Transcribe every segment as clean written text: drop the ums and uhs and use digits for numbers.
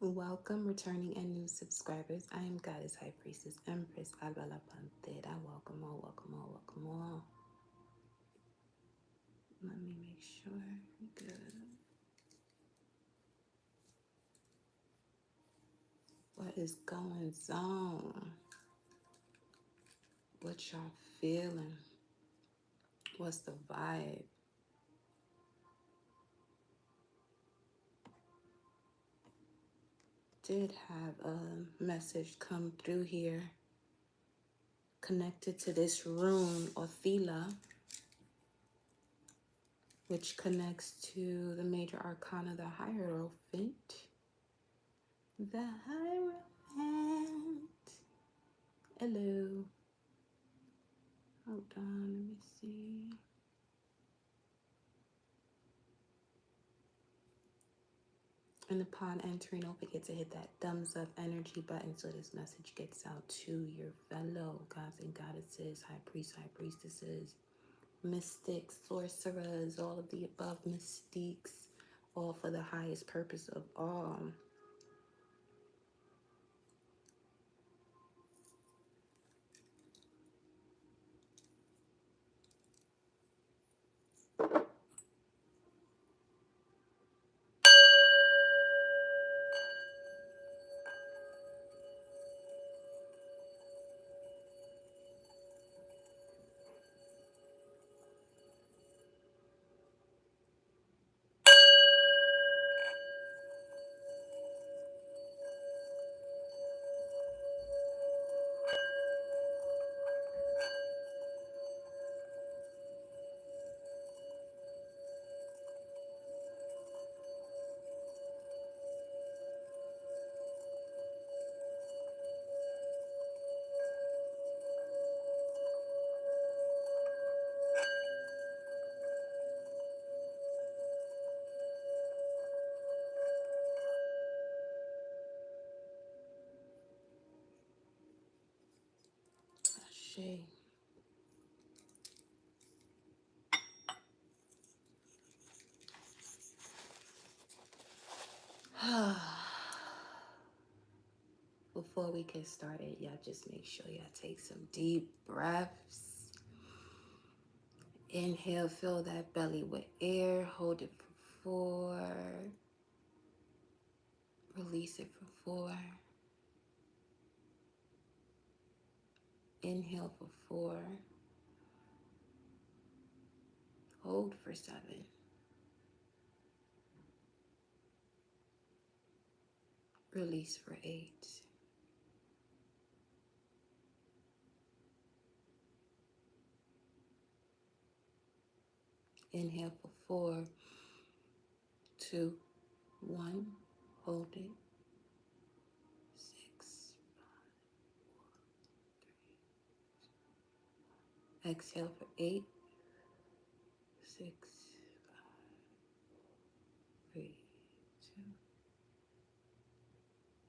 Welcome, returning and new subscribers. I am Goddess High Priestess Empress Albala Pantera. Welcome all, welcome all, welcome all. Let me make sure. Good. What is going on? What y'all feeling? What's the vibe? Did have a message come through here connected to this rune, Othila, which connects to the major arcana, the Hierophant. The Hierophant. Hello. Hold on, let me see. And upon entering, don't forget to hit that thumbs up energy button so this message gets out to your fellow gods and goddesses, high priests, high priestesses, mystics, sorcerers, all of the above mystiques, all for the highest purpose of all. Ashe. Before we get started, y'all just make sure y'all take some deep breaths. Inhale, fill that belly with air. Hold it for 4. Release it for 4. Inhale for 4. Hold for 7. Release for 8. Inhale for 4, 2, 1. Hold it. 6. Exhale for 8, 6, 3, 2.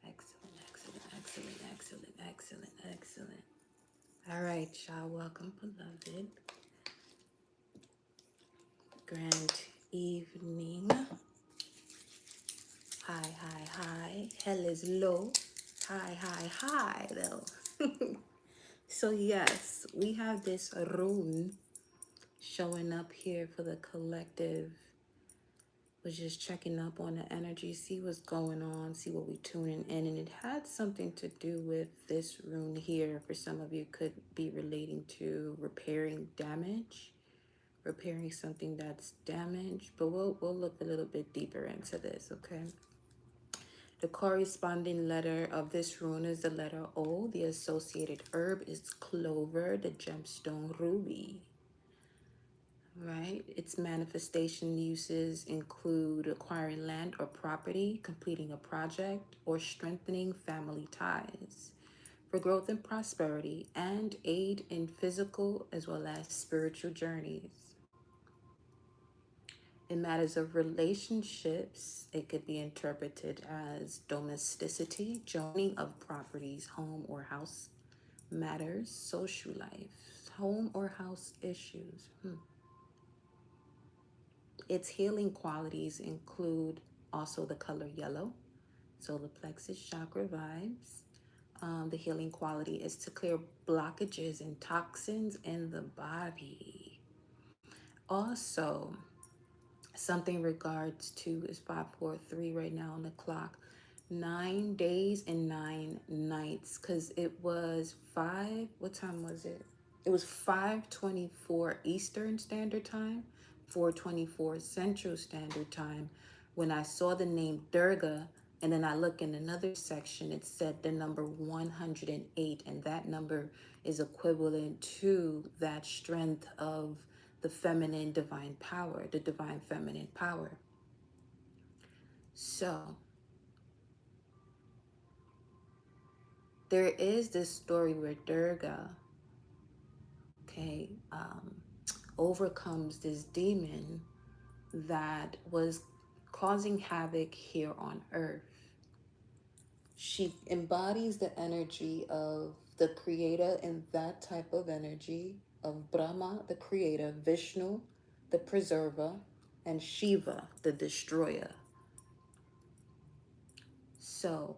Excellent, excellent, excellent, excellent, excellent, excellent. All right, y'all. Welcome, beloved. Grand evening. Hi, hi, hi. Hell is low. Hi, hi, hi, though. So, yes, we have this rune showing up here for the collective. Was just checking up on the energy, see what's going on, see what we tuning in. And it had something to do with this rune here. For some of you, could be relating to repairing damage, repairing something that's damaged. But we'll look a little bit deeper into this, okay? The corresponding letter of this rune is the letter O. The associated herb is clover, the gemstone ruby. Right? Its manifestation uses include acquiring land or property, completing a project, or strengthening family ties for growth and prosperity, and aid in physical as well as spiritual journeys. In matters of relationships, it could be interpreted as domesticity, joining of properties, home or house matters, social life, home or house issues. Its healing qualities include also the color yellow, solar plexus chakra vibes. The healing quality is to clear blockages and toxins in the body. Also, something regards to is 543 right now on the clock. 9 days and 9 nights, because it was what time was it? It was 5:24 Eastern Standard Time, 4:24 Central Standard Time, when I saw the name Durga. And then I look in another section, it said the number 108, and that number is equivalent to that strength of the feminine divine power, the divine feminine power. So there is this story where Durga, okay, overcomes this demon that was causing havoc here on earth. She embodies the energy of the creator and that type of energy of Brahma, the creator, Vishnu, the preserver, and Shiva, the destroyer. So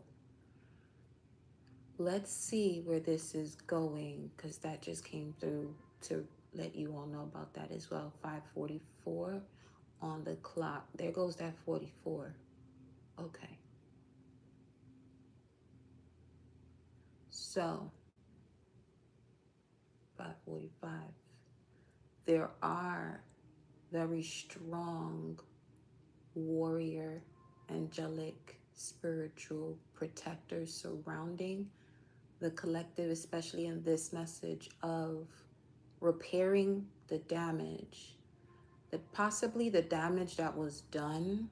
let's see where this is going, because that just came through to let you all know about that as well. 5:44 on the clock. There goes that 44. Okay. So 5:45. There are very strong warrior, angelic, spiritual protectors surrounding the collective, especially in this message of repairing the damage, that possibly the damage that was done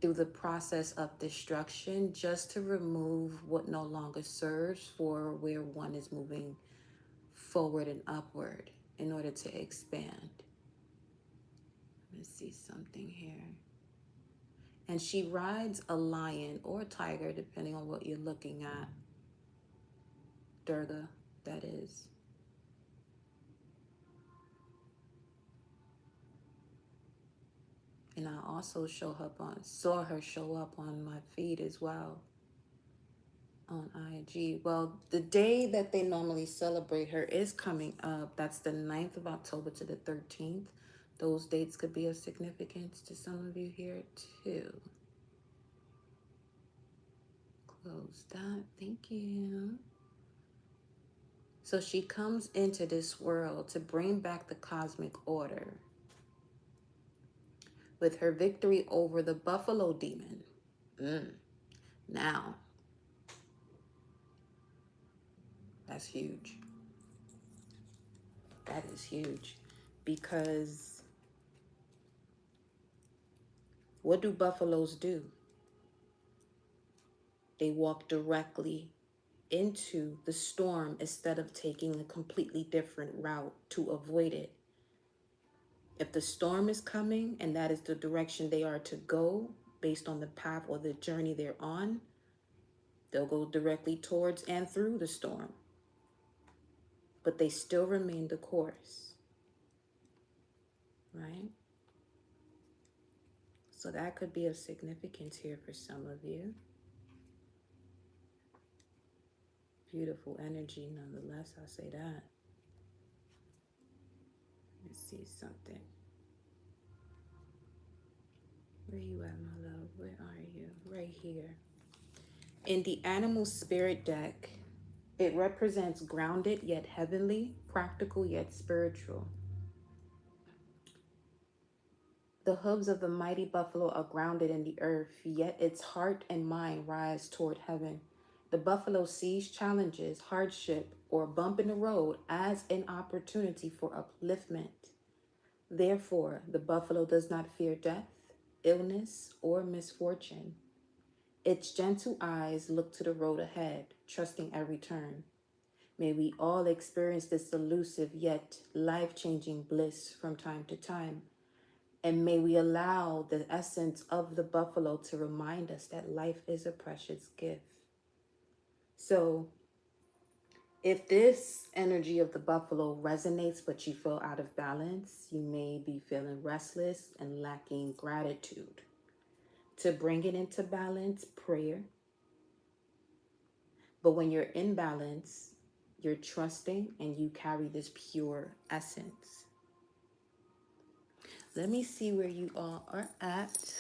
through the process of destruction, just to remove what no longer serves for where one is moving forward and upward in order to expand. Let me see something here. And she rides a lion or a tiger, depending on what you're looking at. Durga, that is. And I also saw her show up on my feed as well on IG. Well, the day that they normally celebrate her is coming up. That's the 9th of October to the 13th. Those dates could be of significance to some of you here too. Close that. Thank you. So she comes into this world to bring back the cosmic order with her victory over the buffalo demon. Now, that's huge. That is huge, because what do buffaloes do? They walk directly into the storm instead of taking a completely different route to avoid it. If the storm is coming and that is the direction they are to go based on the path or the journey they're on, they'll go directly towards and through the storm. But they still remain the course, right? So that could be of significance here for some of you. Beautiful energy nonetheless, I'll say that. Let's see something. Where you at, my love? Where are you? Right here. In the animal spirit deck, it represents grounded yet heavenly, practical yet spiritual. The hooves of the mighty buffalo are grounded in the earth, yet its heart and mind rise toward heaven. The buffalo sees challenges, hardship, or a bump in the road as an opportunity for upliftment. Therefore, the buffalo does not fear death, illness, or misfortune. Its gentle eyes look to the road ahead, trusting every turn. May we all experience this elusive yet life-changing bliss from time to time. And may we allow the essence of the buffalo to remind us that life is a precious gift. So if this energy of the buffalo resonates but you feel out of balance, you may be feeling restless and lacking gratitude. To bring it into balance, prayer, But when you're in balance, you're trusting and you carry this pure essence. Let me see where you all are at.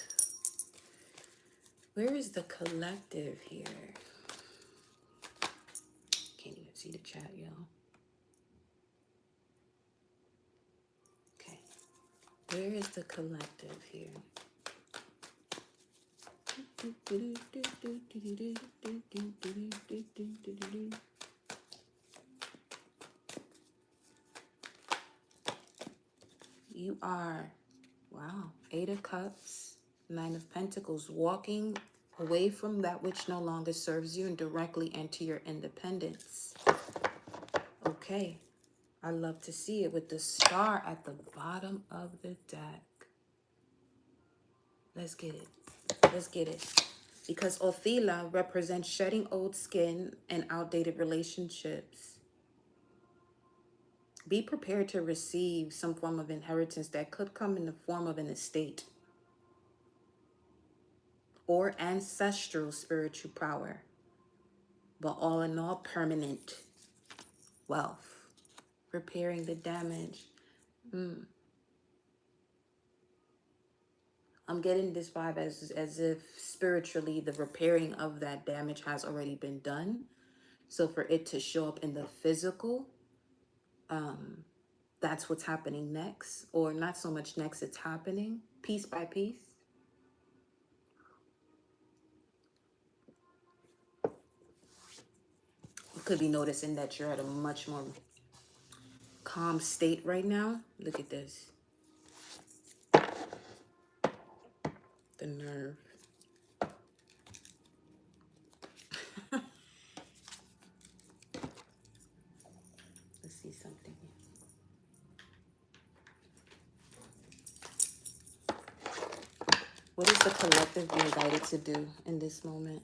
Where is the collective here? Can't even see the chat, y'all. Okay. Where is the collective here? You are, wow, Eight of Cups, Nine of Pentacles, walking away from that which no longer serves you and directly into your independence. Okay, I love to see it with the star at the bottom of the deck. Let's get it. Let's get it. Because Othila represents shedding old skin and outdated relationships. Be prepared to receive some form of inheritance that could come in the form of an estate or ancestral spiritual power, but all in all, permanent wealth. Repairing the damage. I'm getting this vibe as if spiritually the repairing of that damage has already been done. So for it to show up in the physical, that's what's happening next. Or not so much next, it's happening piece by piece. You could be noticing that you're at a much more calm state right now. Look at this. The nerve. Let's see something here. What is the collective being guided to do in this moment?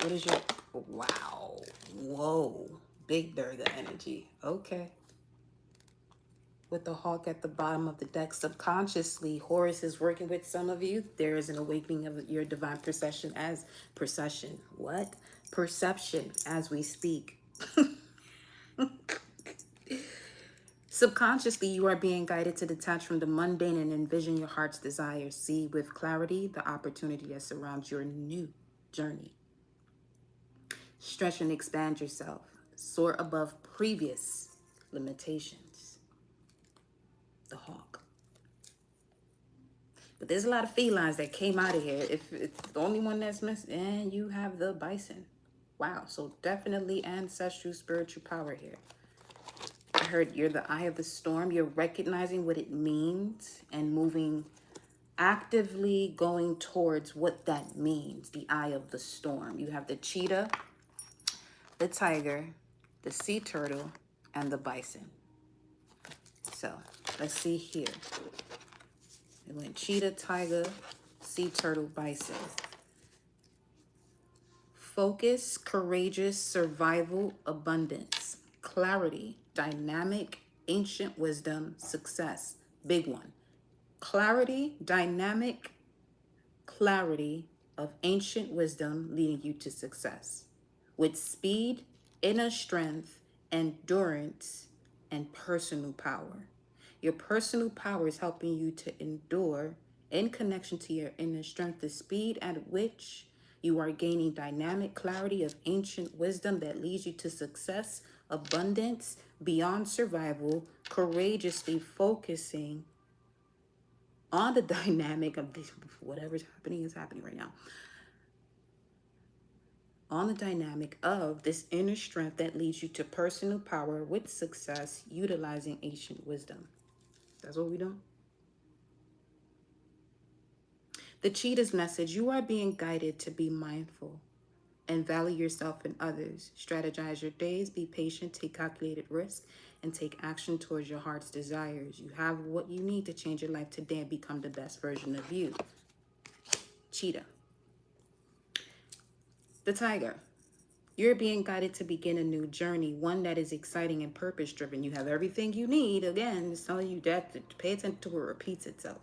What is your... Wow. Whoa. Big Durga energy. Okay. With the hawk at the bottom of the deck, subconsciously, Horus is working with some of you. There is an awakening of your divine perception as perception. What? Perception as we speak. Subconsciously, you are being guided to detach from the mundane and envision your heart's desires. See with clarity the opportunity that surrounds your new journey. Stretch and expand yourself. Soar above previous limitations. The hawk. But there's a lot of felines that came out of here. If it's the only one that's missing, and you have the bison. Wow, so definitely ancestral spiritual power here. I heard you're the eye of the storm. You're recognizing what it means and moving, actively going towards what that means, the eye of the storm. You have the cheetah, the tiger, the sea turtle, and the bison. So let's see here. It went cheetah, tiger, sea turtle, bison. Focus, courageous, survival, abundance, clarity, dynamic, ancient wisdom, success. Big one. Clarity, dynamic, clarity of ancient wisdom leading you to success. With speed, inner strength, endurance, and personal power. Your personal power is helping you to endure in connection to your inner strength, the speed at which you are gaining dynamic clarity of ancient wisdom that leads you to success, abundance, beyond survival, courageously focusing on the dynamic of this, whatever's happening is happening right now. On the dynamic of this inner strength that leads you to personal power with success, utilizing ancient wisdom. That's what we do. The cheetah's message: you are being guided to be mindful and value yourself and others. Strategize your days, be patient, take calculated risks, and take action towards your heart's desires. You have what you need to change your life today and become the best version of you. Cheetah. The tiger. You're being guided to begin a new journey, one that is exciting and purpose-driven. You have everything you need. Again, it's telling you that to pay attention to it repeats itself.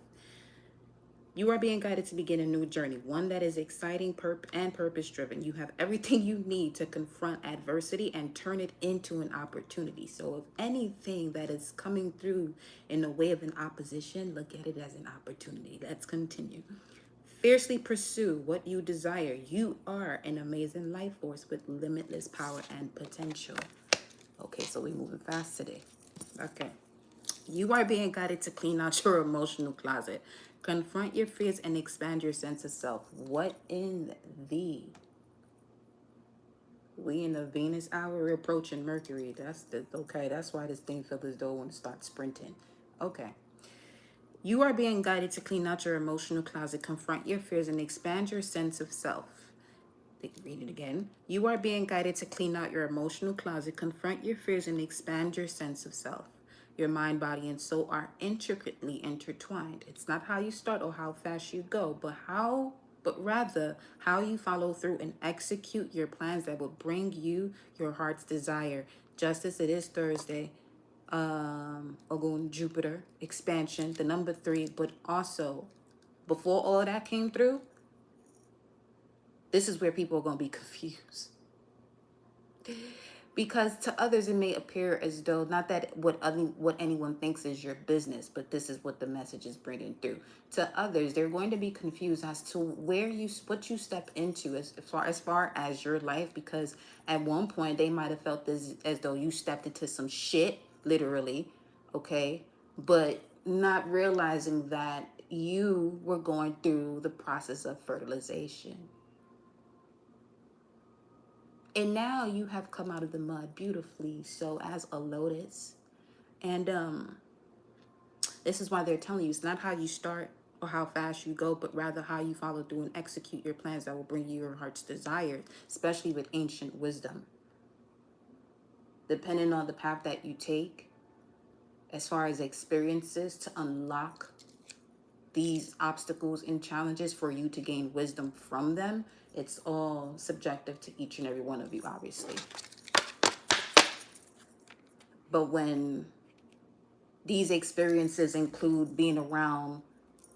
You are being guided to begin a new journey, one that is exciting and purpose-driven. You have everything you need to confront adversity and turn it into an opportunity. So if anything that is coming through in the way of an opposition, look at it as an opportunity. Let's continue. Fiercely pursue what you desire. You are an amazing life force with limitless power and potential. Okay, so we're moving fast today. Okay. You are being guided to clean out your emotional closet. Confront your fears and expand your sense of self. What in the... We in the Venus hour, we're approaching Mercury. Okay, that's why this thing feels as though I want to start sprinting. Okay. You are being guided to clean out your emotional closet, confront your fears, and expand your sense of self. Read it again. You are being guided to clean out your emotional closet, confront your fears, and expand your sense of self. Your mind, body, and soul are intricately intertwined. It's not how you start or how fast you go, but rather how you follow through and execute your plans that will bring you your heart's desire. Just as it is Thursday, Ogun, Jupiter, expansion, the number 3, but also before all of that came through, this is where people are going to be confused. Because to others, it may appear as though, not that what anyone thinks is your business, but this is what the message is bringing through. To others, they're going to be confused as to what you step into as far as your life, because at one point they might have felt as though you stepped into some shit, literally, okay? But not realizing that you were going through the process of fertilization. And now you have come out of the mud beautifully, so as a lotus. And this is why they're telling you, it's not how you start or how fast you go, but rather how you follow through and execute your plans that will bring you your heart's desire, especially with ancient wisdom. Depending on the path that you take, as far as experiences to unlock these obstacles and challenges for you to gain wisdom from them, it's all subjective to each and every one of you, obviously. But when these experiences include being around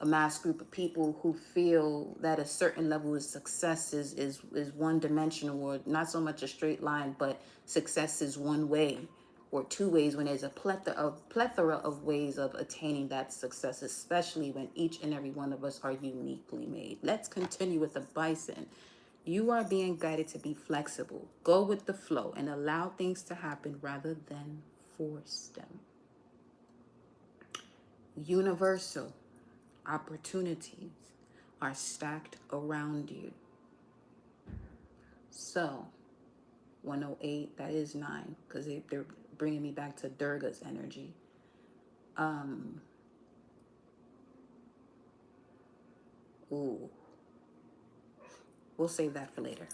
a mass group of people who feel that a certain level of success is one dimensional, or not so much a straight line, but success is one way or two ways, when there's a plethora of ways of attaining that success, especially when each and every one of us are uniquely made. Let's continue with the bison. You are being guided to be flexible. Go with the flow and allow things to happen rather than force them. Universal opportunities are stacked around you. So 108, that is 9, because they're bringing me back to Durga's energy. We'll save that for later.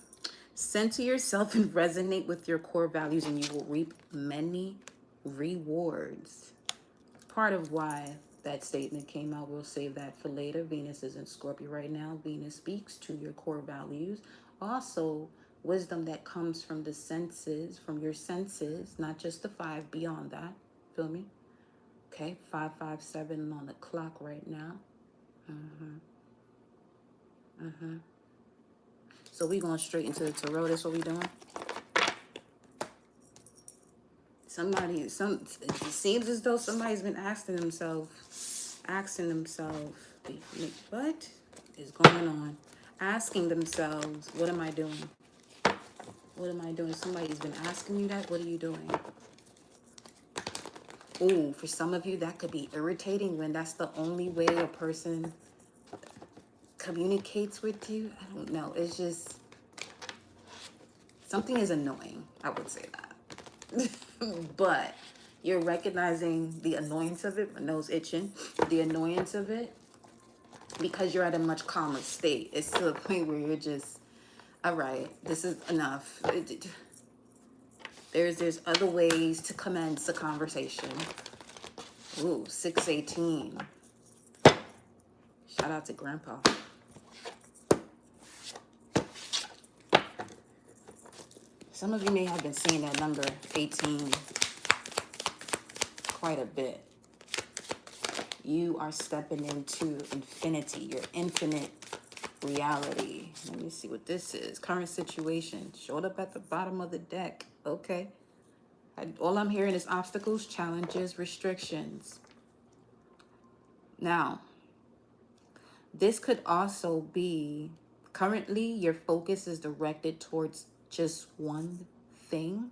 Center yourself and resonate with your core values, and you will reap many rewards. Part of why that statement came out, we'll save that for later. Venus is in Scorpio right now. Venus speaks to your core values. Also, wisdom that comes from the senses, from your senses, not just the 5, beyond that. Feel me? Okay, 557 on the clock right now. So we going straight into the tarot. That's what we doing. It seems as though somebody's been asking themselves, what is going on? Asking themselves, what am I doing? What am I doing? Somebody's been asking you that. What are you doing? Ooh, for some of you, that could be irritating when that's the only way a person communicates with you. I don't know. It's just, something is annoying. I would say that. But you're recognizing the annoyance of it. My nose itching. The annoyance of it. Because you're at a much calmer state. It's to the point where you're just, all right, this is enough. There's other ways to commence a conversation. Ooh, 618. Shout out to Grandpa. Some of you may have been seeing that number 18 quite a bit. You are stepping into infinity, your infinite reality. Let me see what this is. Current situation. Showed up at the bottom of the deck. Okay. All I'm hearing is obstacles, challenges, restrictions. Now, this could also be, currently your focus is directed towards just one thing.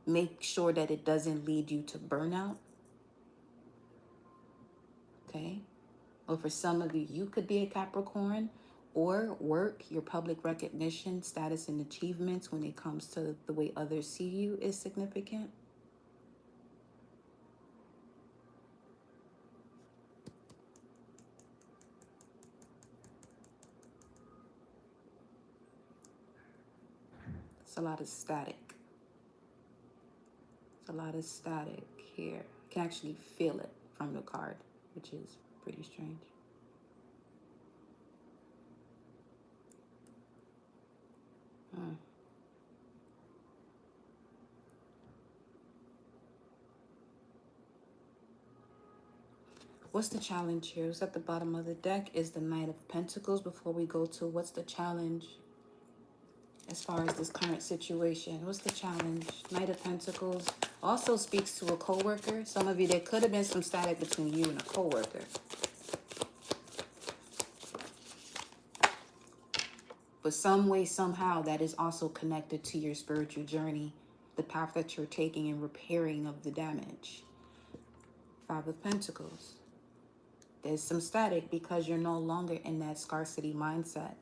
Make sure that it doesn't lead you to burnout. Okay. Or for some of you, you could be a Capricorn, or work, your public recognition, status, and achievements when it comes to the way others see you is significant. It's a lot of static. It's a lot of static here. I can actually feel it from the card, which is pretty strange. What's the challenge here? What's at the bottom of the deck is the Knight of Pentacles. Before we go to what's the challenge as far as this current situation, what's the challenge? Knight of Pentacles also speaks to a coworker. Some of you, there could have been some static between you and a coworker. But some way, somehow, that is also connected to your spiritual journey, the path that you're taking in repairing of the damage. Five of Pentacles. There's some static because you're no longer in that scarcity mindset.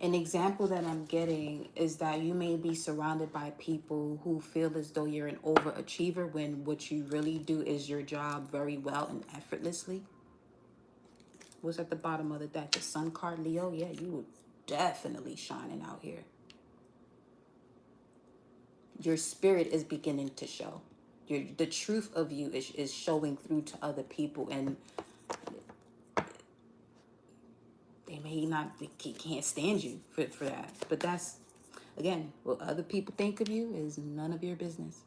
An example that I'm getting is that you may be surrounded by people who feel as though you're an overachiever when what you really do is your job very well and effortlessly. What's at the bottom of the deck? The Sun card, Leo. Yeah, you were definitely shining out here. Your spirit is beginning to show. The truth of you is showing through to other people, and they may not, they can't stand you for that. But that's, again, what other people think of you is none of your business.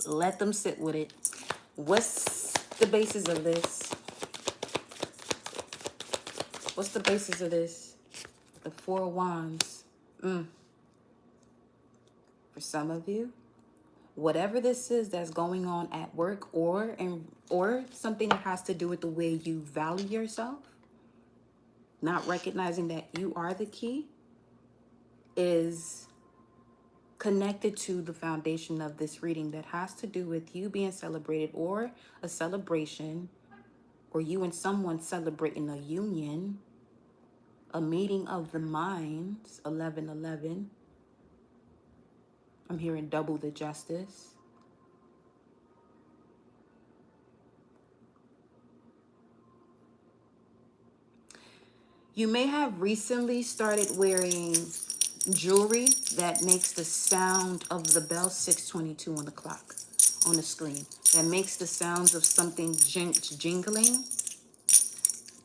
Let them sit with it. What's the basis of this? What's the basis of this? The Four of Wands. For some of you, whatever this is that's going on at work, or something that has to do with the way you value yourself, not recognizing that you are the key, is connected to the foundation of this reading that has to do with you being celebrated, or a celebration, or you and someone celebrating a union, a meeting of the minds, 1111. I'm hearing double the justice. You may have recently started wearing jewelry that makes the sound of the bell, 6:22 on the clock, on the screen. That makes the sounds of something jingling.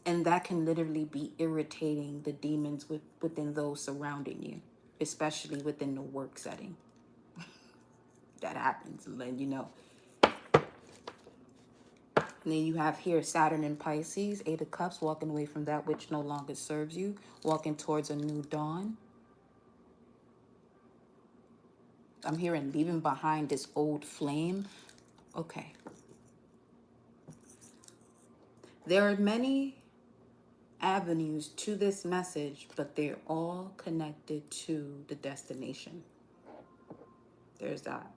And that can literally be irritating the demons within those surrounding you, especially within the work setting. That happens, and then you know. And then you have here Saturn and Pisces, Eight of Cups, walking away from that which no longer serves you, walking towards a new dawn. I'm hearing leaving behind this old flame. Okay. There are many avenues to this message, but they're all connected to the destination. There's that.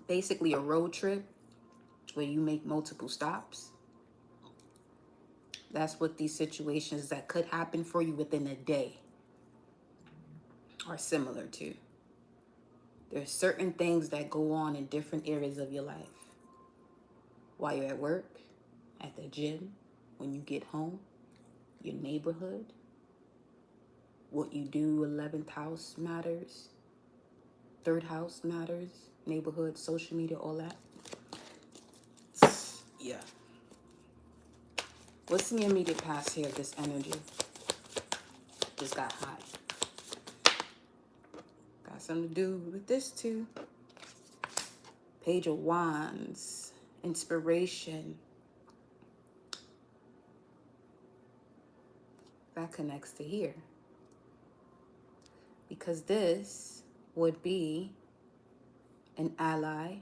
Basically a road trip where you make multiple stops. That's what these situations that could happen for you within a day are similar to. There's certain things that go on in different areas of your life. While you're at work, at the gym, when you get home, your neighborhood, what you do, 11th house matters, 3rd house matters, neighborhood, social media, all that. Yeah. What's in your immediate past here, this energy? Just got hot. Got something to do with this too. Page of Wands. Inspiration. That connects to here. Because this would be an ally,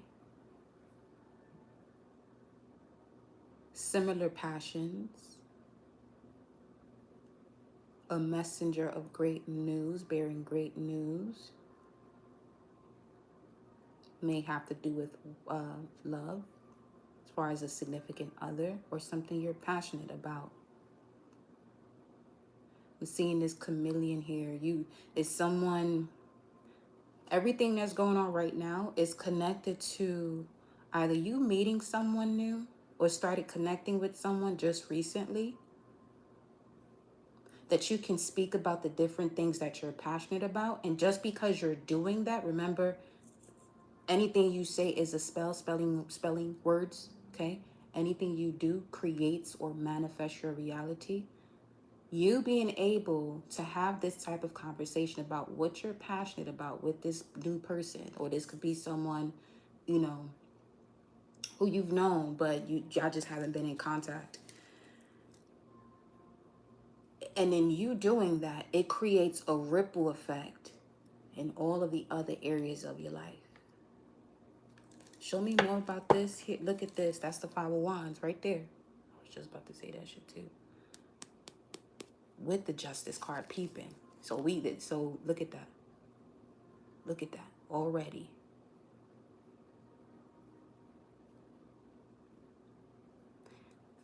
similar passions, a messenger of great news, bearing great news, may have to do with love, as far as a significant other or something you're passionate about. I'm seeing this chameleon here. Is someone, everything that's going on right now is connected to either you meeting someone new or started connecting with someone just recently, that you can speak about the different things that you're passionate about. And just because you're doing that, remember, anything you say is a spelling words, okay? Anything you do creates or manifests your reality. You being able to have this type of conversation about what you're passionate about with this new person, or this could be someone, you know, who you've known, but y'all just haven't been in contact. And in you doing that, it creates a ripple effect in all of the other areas of your life. Show me more about this. Here, look at this. That's the Five of Wands right there. I was just about to say that shit too. With the Justice card peeping. So look at that. Look at that already.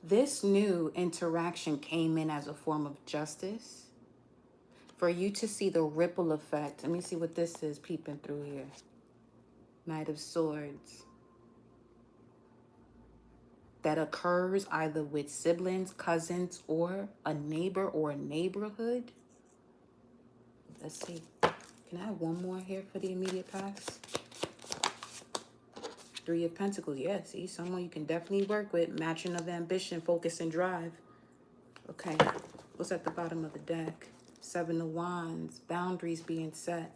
This new interaction came in as a form of justice for you to see the ripple effect. Let me see what this is peeping through here. Knight of Swords. That occurs either with siblings, cousins, or a neighbor or a neighborhood. Let's see. Can I have one more here for the immediate past? Three of Pentacles. Yeah, see, someone you can definitely work with. Matching of ambition, focus, and drive. Okay. What's at the bottom of the deck? Seven of Wands. Boundaries being set.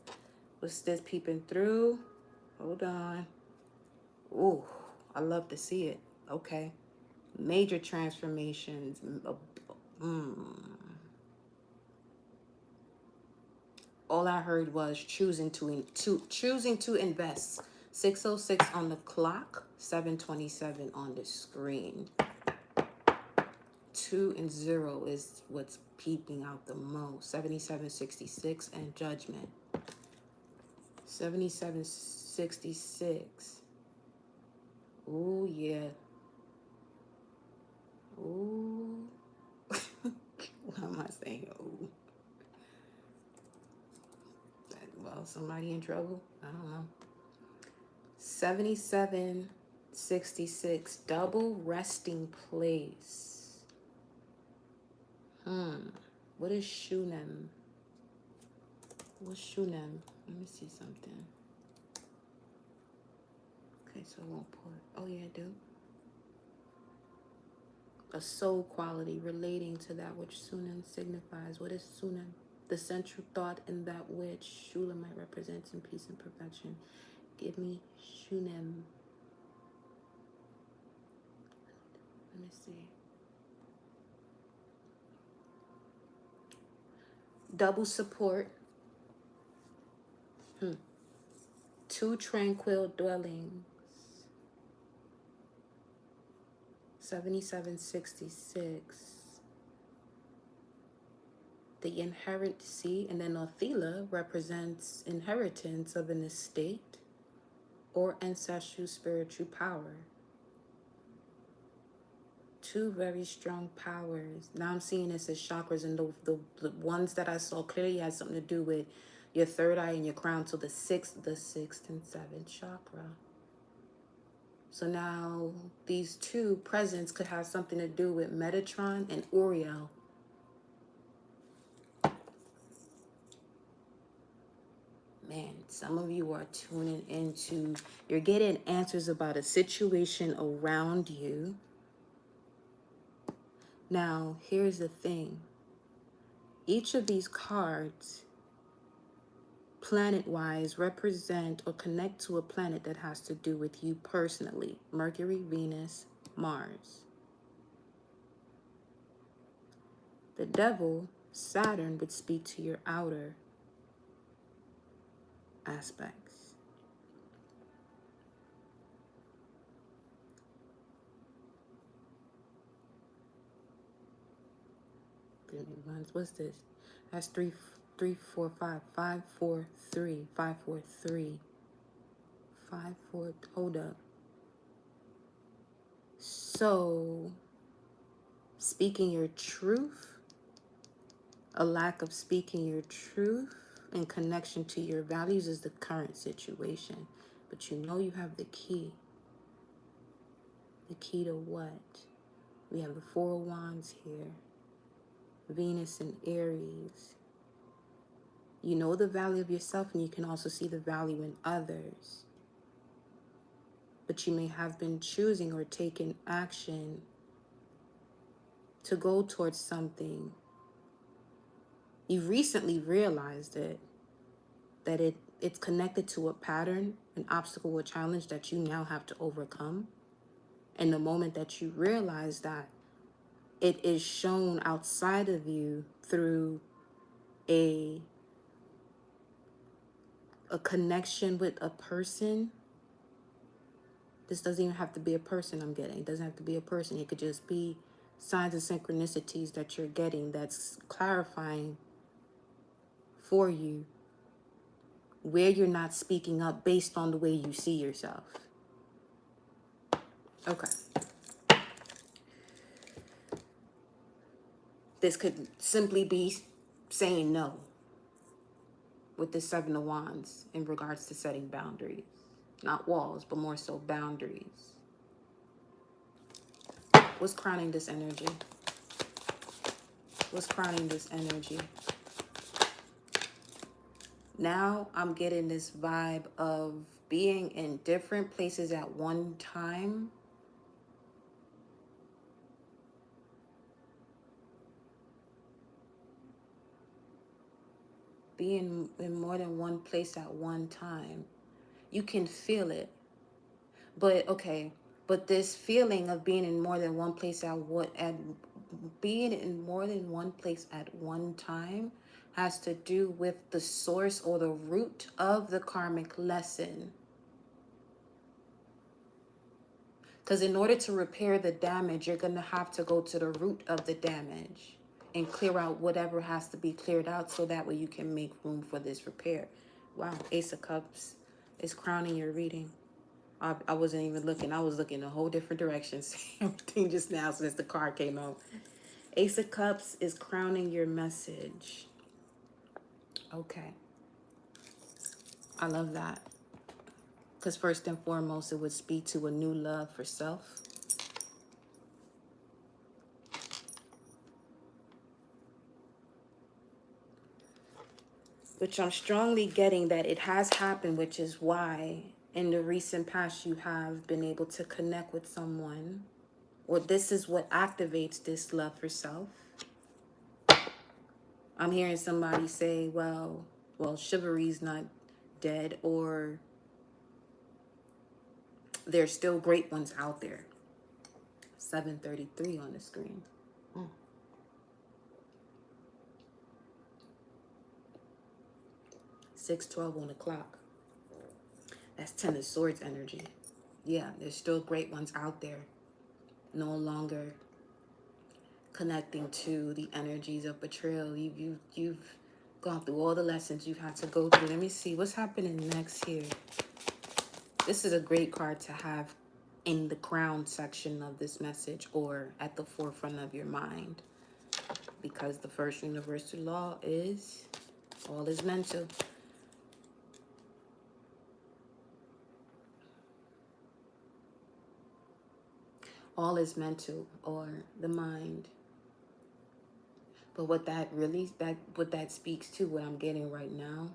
What's this peeping through? Hold on. Ooh, I love to see it. Okay. Major transformations. All I heard was choosing to invest. 6:06 on the clock, 7:27 on the screen. 2 and 0 is what's peeping out the most. 7766 and Judgment. 7766. Ooh, yeah. Ooh. What am I saying? Ooh. Well, somebody in trouble? I don't know. 7766. Double resting place. What is Shunem? What's Shunem? Let me see something. Okay, so I won't pull it. Oh, yeah, I do. A soul quality relating to that which Sunem signifies. What is Sunem? The central thought in that which Shulamite represents in peace and perfection. Give me Shunem. Let me see. Double support. 2 tranquil dwellings. 7766. The inherent seed, and then Othila represents inheritance of an estate or ancestral spiritual power. 2 very strong powers. Now I'm seeing this as chakras, and the ones that I saw clearly had something to do with your third eye and your crown. So the sixth and 7th chakra. So now these 2 presents could have something to do with Metatron and Uriel. Man, some of you are tuning into, you're getting answers about a situation around you. Now, here's the thing. Each of these cards, planet-wise, represent or connect to a planet that has to do with you personally. Mercury, Venus, Mars. The devil, Saturn, would speak to your outer aspects. What's this? That's 3, 3, 4, 5, 5, 4, 3, 5, 4, 3, 5, 4. Hold up. So, speaking your truth, a lack of speaking your truth in connection to your values is the current situation. But you know you have the key. The key to what? We have the Four of Wands here. Venus and Aries. You know the value of yourself, and you can also see the value in others. But you may have been choosing or taking action to go towards something. You recently realized it, that it's connected to a pattern, an obstacle, or challenge that you now have to overcome. And the moment that you realize that, it is shown outside of you through a connection with a person. This doesn't even have to be a person I'm getting. It doesn't have to be a person. It could just be signs and synchronicities that you're getting that's clarifying for you where you're not speaking up based on the way you see yourself. Okay. This could simply be saying no with the Seven of Wands in regards to setting boundaries. Not walls, but more so boundaries. What's crowning this energy? What's crowning this energy? Now I'm getting this vibe of being in different places at one time. Being in more than one place at one time. You can feel it. But okay, but this feeling of being in more than one place being in more than one place at one time has to do with the source or the root of the karmic lesson. Because in order to repair the damage, you're going to have to go to the root of the damage and clear out whatever has to be cleared out, so that way you can make room for this repair. Wow, Ace of Cups is crowning your reading. I wasn't even looking. I was looking in a whole different direction. Same thing just now since the card came out. Ace of Cups is crowning your message. Okay. I love that. Because first and foremost, it would speak to a new love for self. Which I'm strongly getting that it has happened, which is why in the recent past you have been able to connect with someone. Or this is what activates this love for self. I'm hearing somebody say, well, chivalry's not dead, or there's still great ones out there. 7:33 on the screen. 6:12 on the clock. That's 10 of Swords energy. Yeah, there's still great ones out there. No longer connecting to the energies of betrayal. You've gone through all the lessons you've had to go through. Let me see what's happening next here. This is a great card to have in the crown section of this message, or at the forefront of your mind, because the first universal law is all is mental. All is mental, or the mind. But what that really, what that speaks to, what I'm getting right now,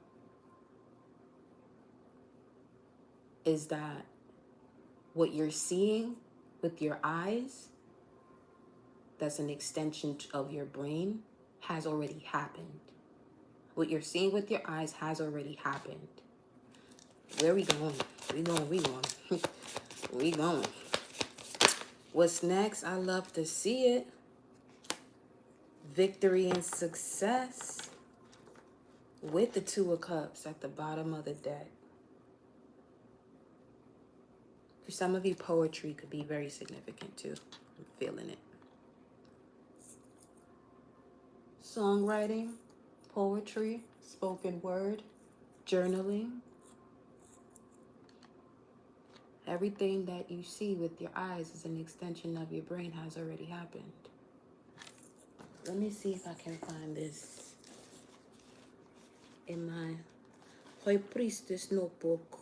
is that what you're seeing with your eyes that's an extension of your brain has already happened. What you're seeing with your eyes has already happened. Where we going? We going. We going. What's next? I love to see it. Victory and success with the Two of Cups at the bottom of the deck. For some of you, poetry could be very significant too. I'm feeling it. Songwriting, poetry, spoken word, journaling. Everything that you see with your eyes is an extension of your brain has already happened. Let me see if I can find this in my High Priestess notebook.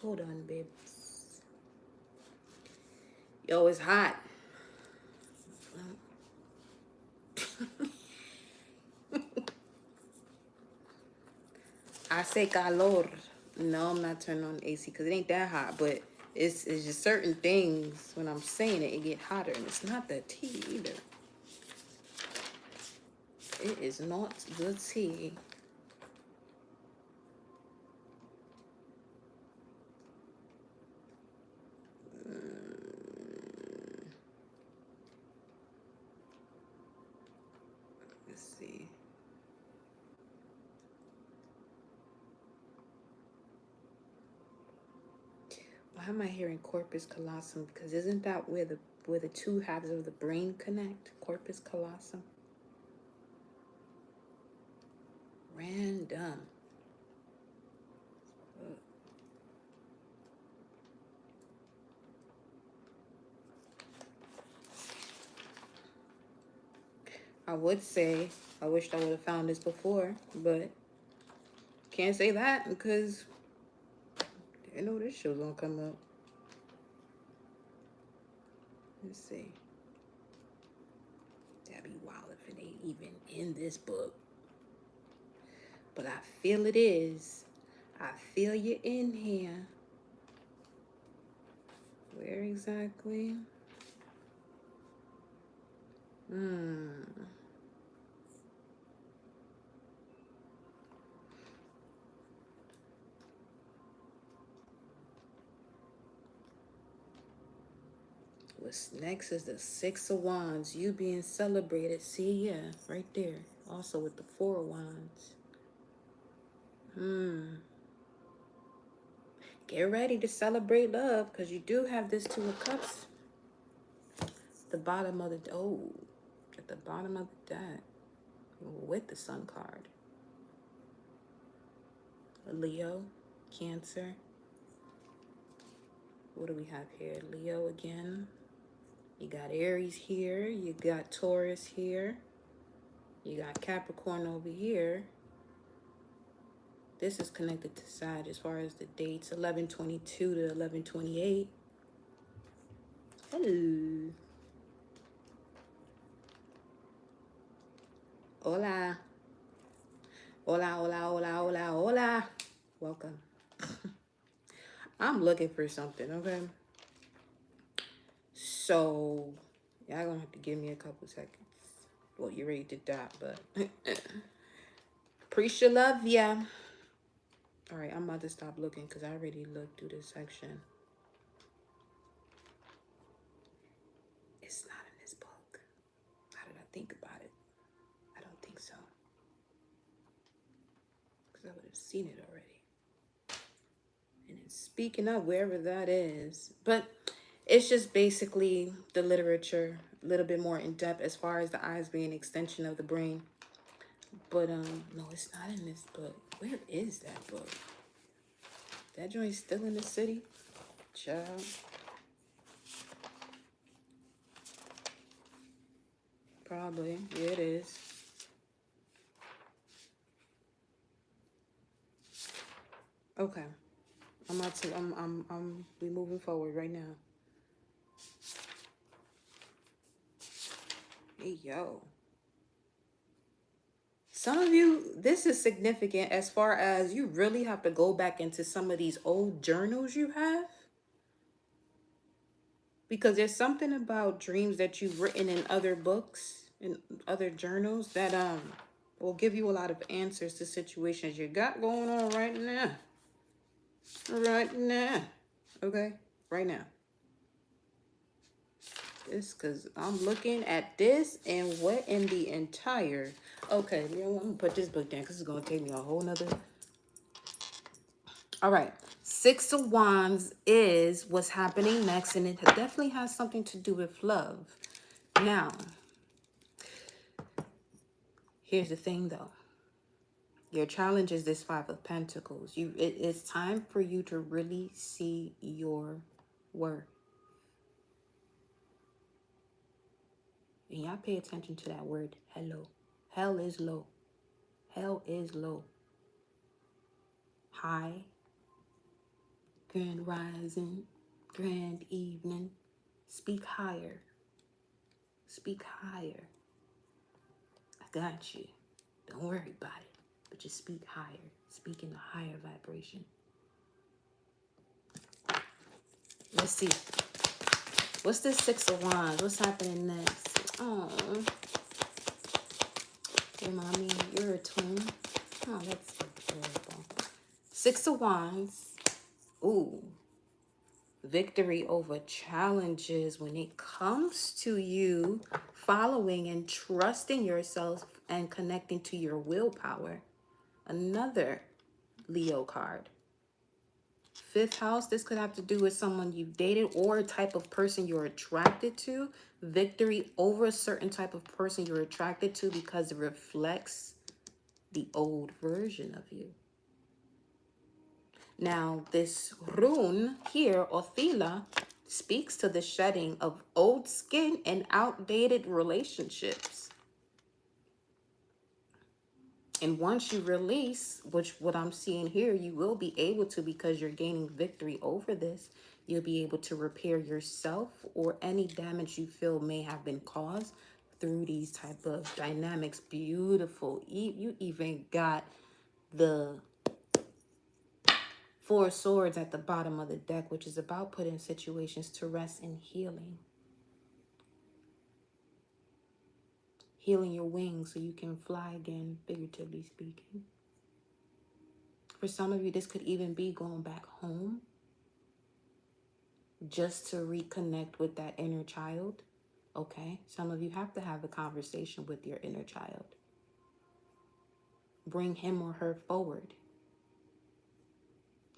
Hold on, babes. Yo, it's hot. I say calor. No, I'm not turning on the AC because it ain't that hot, but it's just certain things when I'm saying it get hotter, and it's not the tea either. It is not the tea. Let's see. Why am I hearing corpus callosum? Because isn't that where the two halves of the brain connect? Corpus callosum. Random. I would say I wished I would have found this before, but can't say that because I know this show's gonna come up. Let's see. That'd be wild if it ain't even in this book. But I feel it is. I feel you in here. Where exactly? What's next is the Six of Wands. You being celebrated. See, yeah, right there. Also with the Four of Wands. Get ready to celebrate love because you do have this Two of Cups. The bottom of the, at the bottom of the deck with the Sun card. A Leo, Cancer. What do we have here? Leo again. You got Aries here. You got Taurus here. You got Capricorn over here. This is connected to Sag as far as the dates. 11/22 to 11/28. Hello. Hola. Hola, hola, hola, hola, hola. Welcome. I'm looking for something, okay? So, y'all gonna have to give me a couple seconds. Well, you're ready to die, but appreciate love, yeah. All right, I'm about to stop looking because I already looked through this section. It's not in this book. How did I think about it? I don't think so. Because I would have seen it already. And then speaking of wherever that is, but it's just basically the literature, a little bit more in depth as far as the eyes being an extension of the brain. But no, it's not in this book. Where is that book? That joint's still in the city? Child. Probably. Yeah, it is. Okay. We moving forward right now. Hey, yo. Some of you, this is significant as far as you really have to go back into some of these old journals you have. Because there's something about dreams that you've written in other books and other journals that will give you a lot of answers to situations you got going on right now. Right now. Okay? Right now. This because I'm looking at this and what in the entire. Okay, you know what? I'm gonna put this book down because it's gonna take me a whole nother. All right. Six of Wands is what's happening next, and it definitely has something to do with love. Now, here's the thing though. Your challenge is this Five of Pentacles. It's time for you to really see your worth. And y'all pay attention to that word, hello. Hell is low. Hell is low. High, grand rising, grand evening. Speak higher. Speak higher. I got you. Don't worry about it. But just speak higher. Speak in a higher vibration. Let's see. What's this Six of Wands? What's happening next? Oh. Hey, mommy, you're a twin. Oh, that's adorable. Six of Wands. Ooh. Victory over challenges when it comes to you following and trusting yourself and connecting to your willpower. Another Leo card. Fifth house, this could have to do with someone you've dated or a type of person you're attracted to. Victory over a certain type of person you're attracted to because it reflects the old version of you. Now, this rune here, Othila, speaks to the shedding of old skin and outdated relationships. And once you release, which what I'm seeing here, you will be able to, because you're gaining victory over this, you'll be able to repair yourself or any damage you feel may have been caused through these type of dynamics. Beautiful. You even got the Four of Swords at the bottom of the deck, which is about putting situations to rest and healing. Healing your wings so you can fly again, figuratively speaking. For some of you, this could even be going back home just to reconnect with that inner child. Okay? Some of you have to have a conversation with your inner child. Bring him or her forward.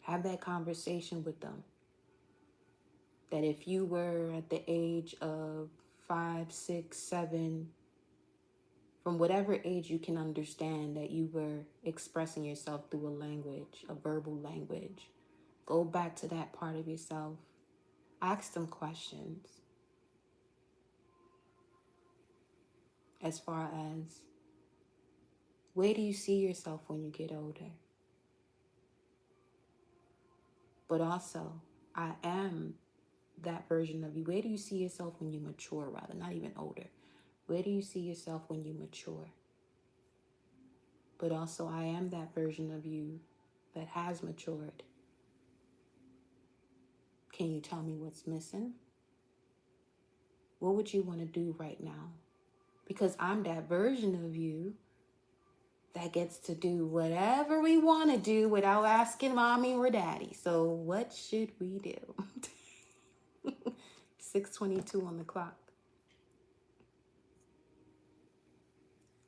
Have that conversation with them. That if you were at the age of 5, 6, 7, from whatever age you can understand that you were expressing yourself through a language, a verbal language. Go back to that part of yourself. Ask them questions. As far as, where do you see yourself when you get older? But also, I am that version of you. Where do you see yourself when you mature, rather? Not even older. Where do you see yourself when you mature? But also, I am that version of you that has matured. Can you tell me what's missing? What would you want to do right now? Because I'm that version of you that gets to do whatever we want to do without asking mommy or daddy. So what should we do? 6:22 on the clock.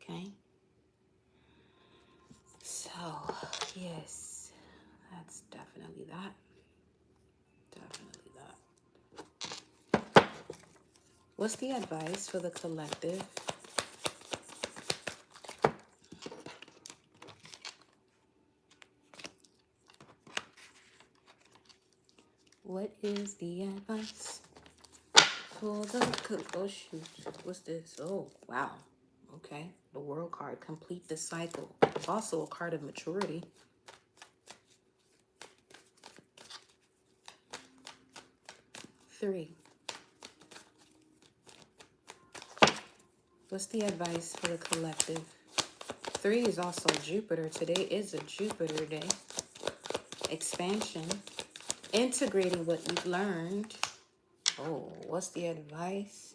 Okay. So, yes, that's definitely that. Definitely that. What's the advice for the collective? What is the advice for the oh shoot, what's this? Oh wow, okay, the World card, complete the cycle. Also a card of maturity. Three. What's the advice for the collective? 3 is also Jupiter. Today is a Jupiter day. Expansion. Integrating what you've learned. Oh, what's the advice?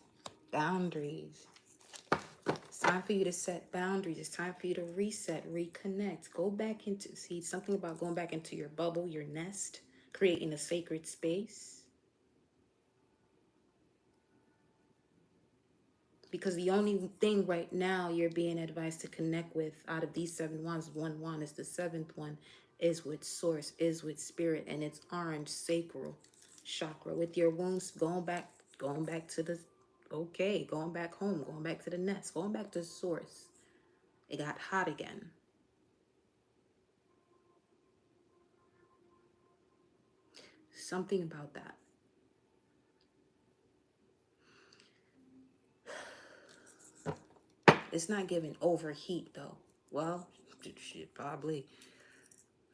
Boundaries. It's time for you to set boundaries. It's time for you to reset, reconnect. Go back into, see, something about going back into your bubble, your nest, creating a sacred space. Because the only thing right now you're being advised to connect with out of these 7 wands, one wand is the seventh one, is with source, is with spirit, and it's orange sacral chakra. With your wounds going back to the, okay, going back home, going back to the nest, going back to source. It got hot again. Something about that. It's not giving overheat though. Well, shit, probably.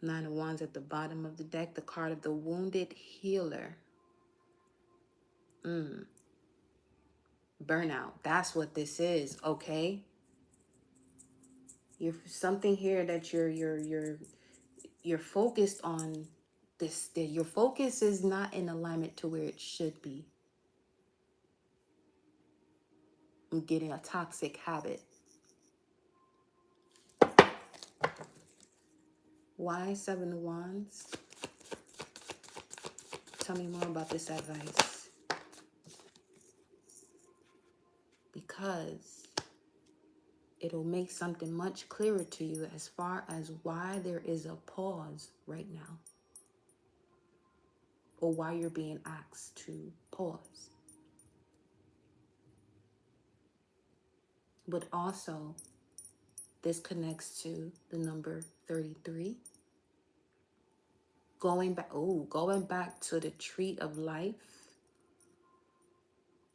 Nine of Wands at the bottom of the deck, the card of the wounded healer. Burnout. That's what this is, okay? You're something here that you're focused on this. Your focus is not in alignment to where it should be. I'm getting a toxic habit. Why 7 of Wands? Tell me more about this advice. Because it'll make something much clearer to you as far as why there is a pause right now. Or why you're being asked to pause. But also, this connects to the number 33. Going back to the treat of life.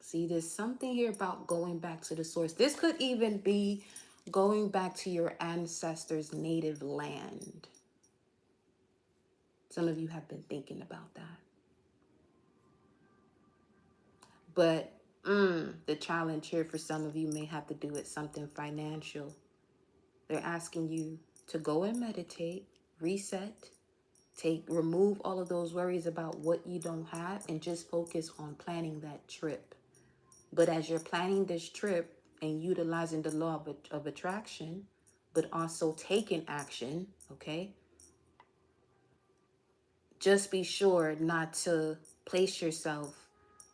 See, there's something here about going back to the source. This could even be going back to your ancestors' native land. Some of you have been thinking about that. But the challenge here for some of you may have to do with something financial. They're asking you to go and meditate, reset, remove all of those worries about what you don't have and just focus on planning that trip. But as you're planning this trip and utilizing the law of attraction, but also taking action, okay? Just be sure not to place yourself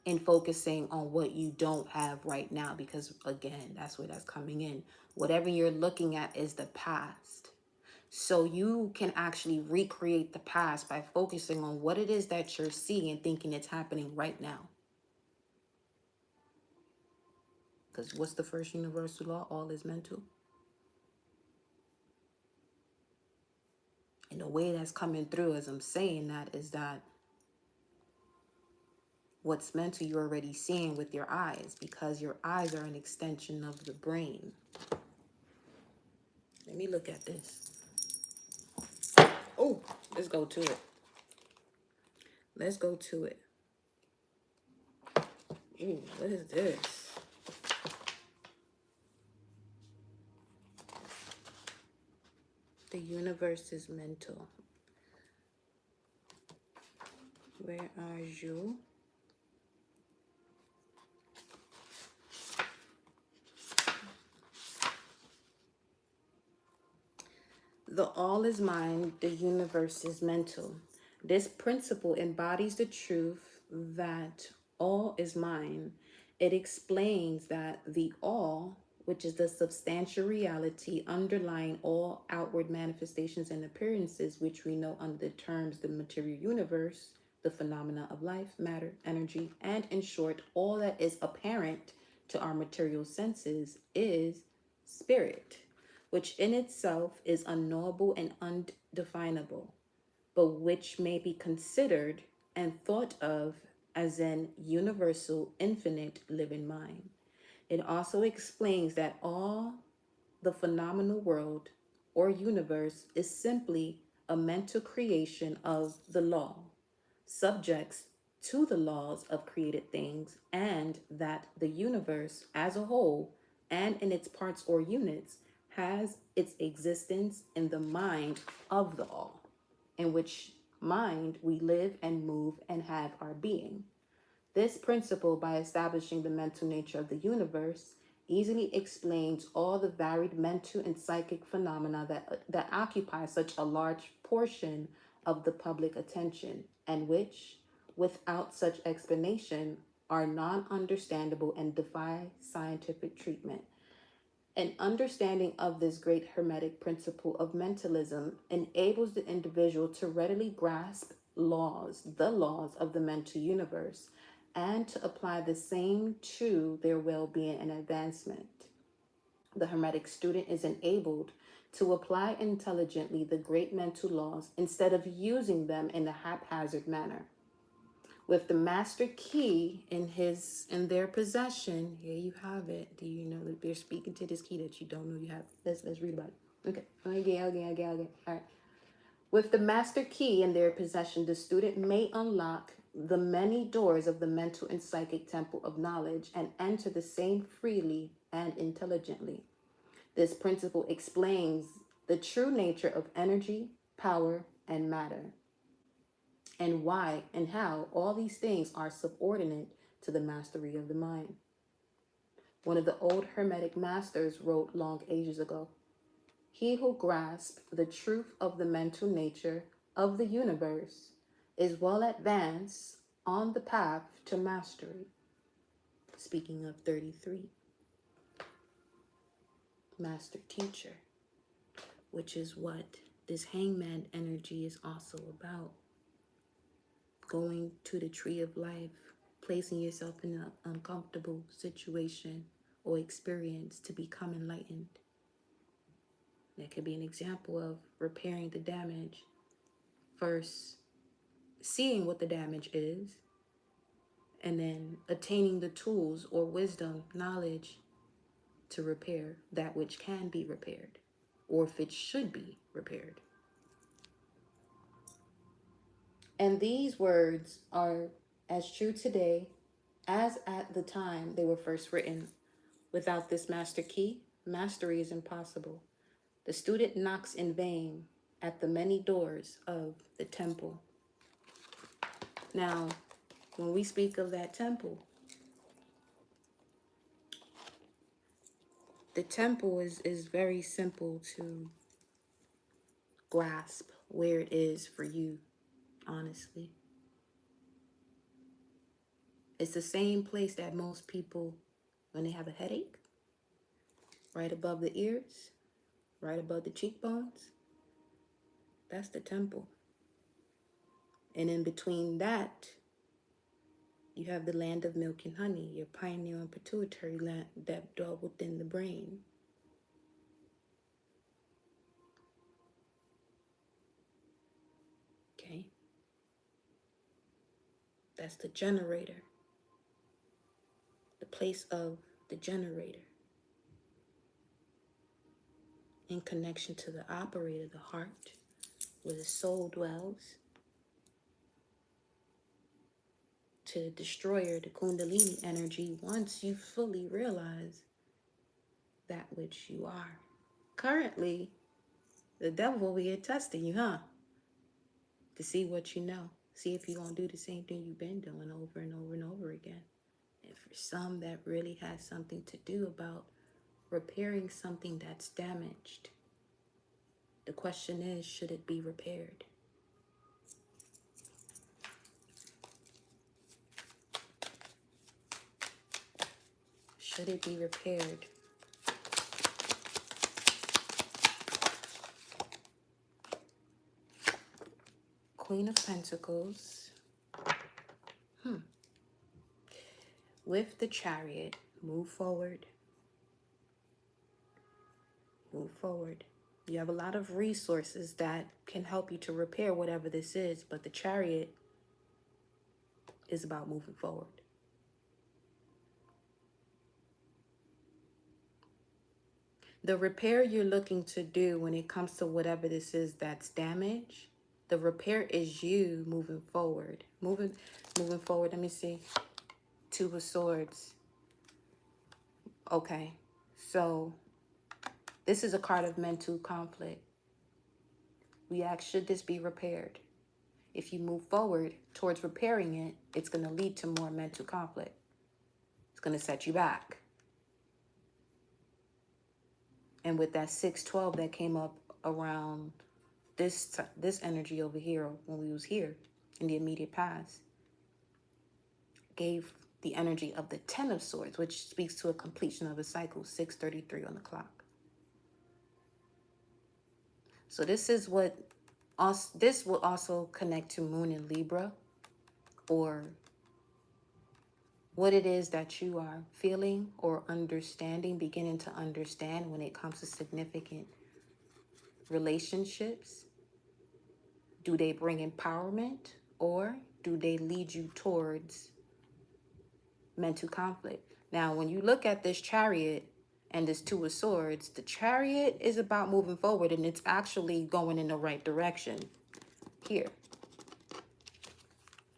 in focusing on what you don't have right now, because again, that's where that's coming in. Whatever you're looking at is the past. So you can actually recreate the past by focusing on what it is that you're seeing and thinking it's happening right now. Because what's the first universal law? All is mental. And the way that's coming through as I'm saying that is that what's mental you're already seeing with your eyes, because your eyes are an extension of the brain. Let me look at this. Oh, let's go to it. Let's go to it. Ooh, what is this? The universe is mental. Where are you? The all is mind, the universe is mental. This principle embodies the truth that all is mine. It explains that the all, which is the substantial reality underlying all outward manifestations and appearances, which we know under the terms the material universe, the phenomena of life, matter, energy, and in short, all that is apparent to our material senses, is spirit, which in itself is unknowable and undefinable, but which may be considered and thought of as an universal, infinite living mind. It also explains that all the phenomenal world or universe is simply a mental creation of the law, subjects to the laws of created things, and that the universe as a whole and in its parts or units has its existence in the mind of the all, in which mind we live and move and have our being. This principle, by establishing the mental nature of the universe, easily explains all the varied mental and psychic phenomena that occupy such a large portion of the public attention, and which, without such explanation, are non-understandable and defy scientific treatment. An understanding of this great hermetic principle of mentalism enables the individual to readily grasp the laws of the mental universe, and to apply the same to their well-being and advancement. The hermetic student is enabled to apply intelligently the great mental laws instead of using them in a haphazard manner. With the master key in their possession, here you have it. Do you know that they're speaking to this key that you don't know you have? Let's read about it. Okay. Okay. All right. With the master key in their possession, the student may unlock the many doors of the mental and psychic temple of knowledge and enter the same freely and intelligently. This principle explains the true nature of energy, power, and matter, and why and how all these things are subordinate to the mastery of the mind. One of the old Hermetic masters wrote long ages ago, "He who grasps the truth of the mental nature of the universe is well advanced on the path to mastery." Speaking of 33, master teacher, which is what this hangman energy is also about. Going to the tree of life, placing yourself in an uncomfortable situation or experience to become enlightened. That could be an example of repairing the damage. First, seeing what the damage is, and then attaining the tools or wisdom, knowledge to repair that which can be repaired, or if it should be repaired. And these words are as true today as at the time they were first written. Without this master key, mastery is impossible. The student knocks in vain at the many doors of the temple. Now, when we speak of that temple, the temple is very simple to grasp where it is for you, honestly. It's the same place that most people, when they have a headache, right above the ears, right above the cheekbones, that's the temple. And in between that, you have the land of milk and honey, your pineal and pituitary land that dwell within the brain. Okay? That's the generator, the place of the generator, in connection to the operator, the heart, where the soul dwells, to the destroyer, the Kundalini energy, once you fully realize that which you are. Currently, the devil over here testing you, huh? To see what you know. See if you're going to do the same thing you've been doing over and over and over again. And for some, that really has something to do about repairing something that's damaged. The question is, should it be repaired? Should it be repaired? Queen of Pentacles. With the Chariot, move forward. Move forward. You have a lot of resources that can help you to repair whatever this is, but the Chariot is about moving forward. The repair you're looking to do when it comes to whatever this is that's damaged, the repair is you moving forward. Moving forward. Let me see. Two of Swords. Okay. So this is a card of mental conflict. We ask, should this be repaired? if you move forward towards repairing it, it's going to lead to more mental conflict. It's going to set you back. And with that 612 that came up around this energy over here when we was here in the immediate past, gave the energy of the 10 of swords, which speaks to a completion of a cycle, 6:33 on the clock. So this is what this will also connect to Moon in Libra, or what it is that you are feeling or understanding, beginning to understand when it comes to significant relationships. Do they bring empowerment, or do they lead you towards mental conflict? Now, when you look at this Chariot and this Two of Swords, the Chariot is about moving forward, and it's actually going in the right direction here.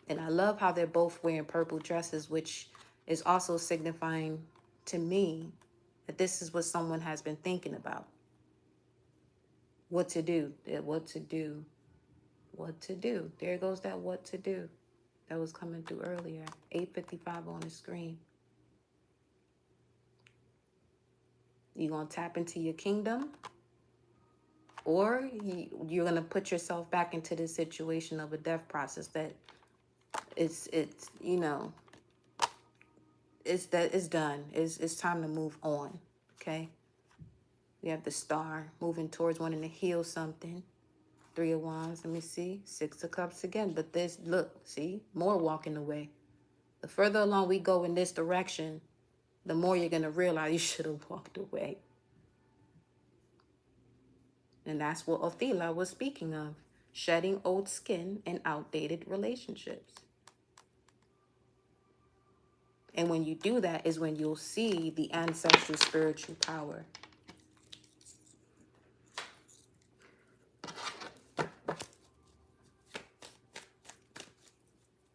And I love how they're both wearing purple dresses, which is also signifying to me that this is what someone has been thinking about. What to do, what to do, what to do. There goes that what to do that was coming through earlier. 8:55 on the screen. You gonna tap into your kingdom, or you're gonna put yourself back into this situation of a death process that it's you know, it's done. It's time to move on. Okay. We have the Star moving towards wanting to heal something. 3 of Wands. Let me see. 6 of Cups again. But this, look, see, more walking away. The further along we go in this direction, the more you're gonna realize you should have walked away. And that's what Othila was speaking of. Shedding old skin and outdated relationships. And when you do that is when you'll see the ancestral spiritual power.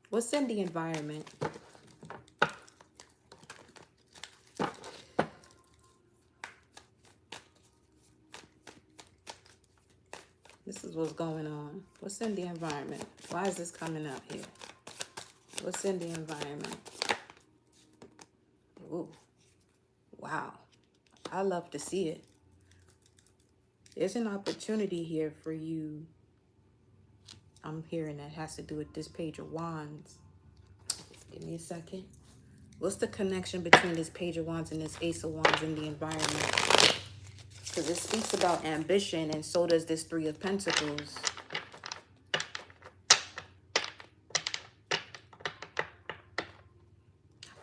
What's in the environment? This is what's going on. What's in the environment? Why is this coming up here? What's in the environment? Ooh, wow. I love to see it. There's an opportunity here for you. I'm hearing that has to do with this Page of Wands. Give me a second. What's the connection between this Page of Wands and this Ace of Wands in the environment? Because it speaks about ambition, and so does this 3 of Pentacles.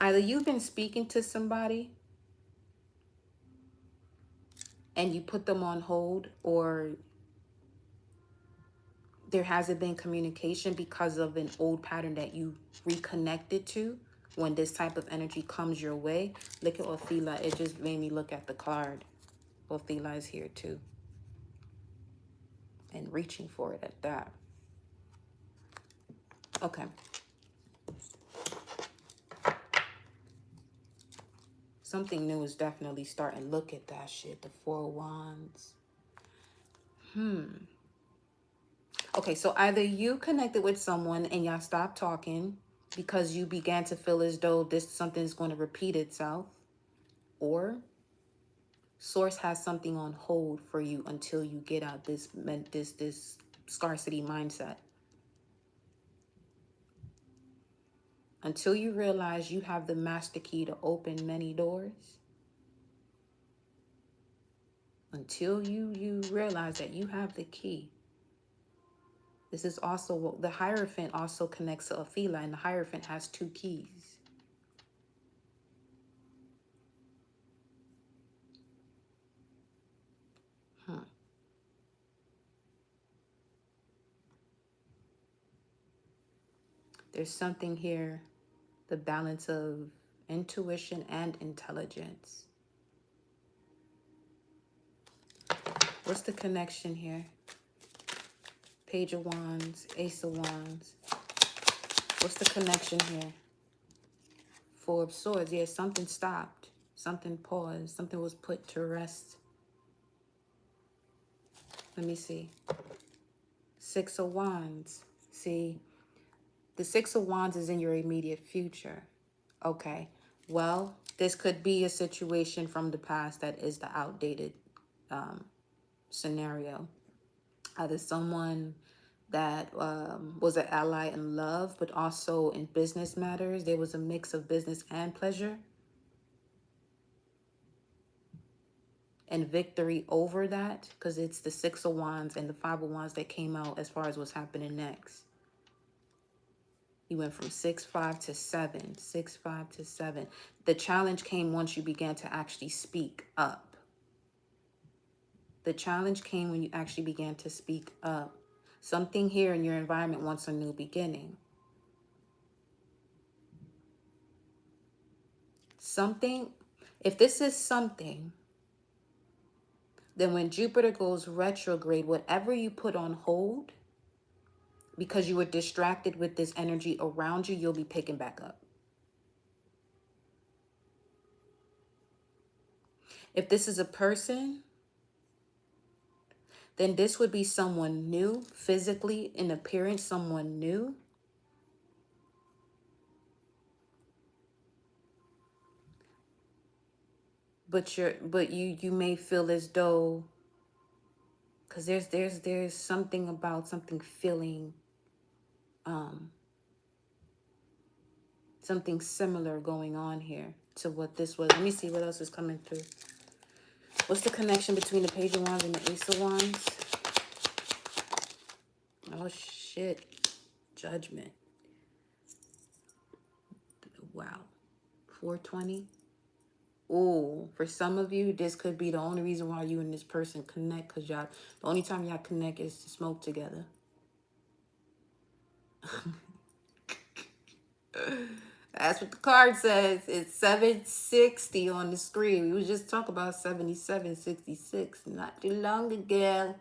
Either you've been speaking to somebody and you put them on hold, or there hasn't been communication because of an old pattern that you reconnected to when this type of energy comes your way. Look at Othila. It just made me look at the card. Othila is here too. And reaching for it at that. Okay. Something new is definitely starting. Look at that shit. The 4 of Wands. Okay, so either you connected with someone and y'all stopped talking because you began to feel as though something is going to repeat itself, or Source has something on hold for you until you get out this scarcity mindset. Until you realize you have the master key to open many doors. Until you realize that you have the key. This is also, the Hierophant also connects to Othila, and the Hierophant has 2 keys. There's something here, the balance of intuition and intelligence. What's the connection here? Page of Wands, Ace of Wands. What's the connection here? 4 of Swords. Yeah, something stopped. Something paused. Something was put to rest. Let me see. 6 of Wands. See, the Six of Wands is in your immediate future. Okay. Well, this could be a situation from the past that is the outdated scenario. Either someone that was an ally in love, but also in business matters. There was a mix of business and pleasure and victory over that, because it's the Six of Wands and the Five of Wands that came out as far as what's happening next. You went from 6-5 to 7, 6-5 to 7. The challenge came once you began to actually speak up. The challenge came when you actually began to speak up. Something here in your environment wants a new beginning. Something, if this is something, then when Jupiter goes retrograde, whatever you put on hold, because you were distracted with this energy around you, you'll be picking back up. If this is a person, then this would be someone new, physically, in appearance, someone new. But you may feel as though, because there's something about something feeling something similar going on here to what this was. Let me see what else is coming through. What's the connection between the Page of Wands and the Ace of Wands? Oh shit. Judgment. Wow. 420. Oh, for some of you, this could be the only reason why you and this person connect, because y'all, the only time y'all connect is to smoke together. That's what the card says. It's 760 on the screen. We was just talking about 7766 not too long ago.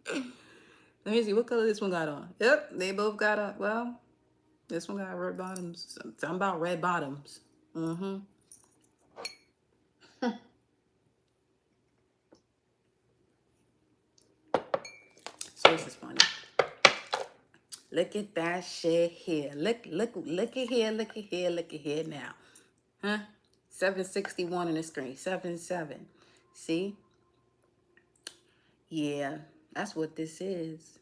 Let me see what color this one got on. Yep, they both got on. Well, this one got red bottoms. Something about red bottoms. Mm-hmm. So this is funny. Look at that shit here. Look at here, look at here, look at here now. Huh? 761 on the screen. 77. See? Yeah, that's what this is.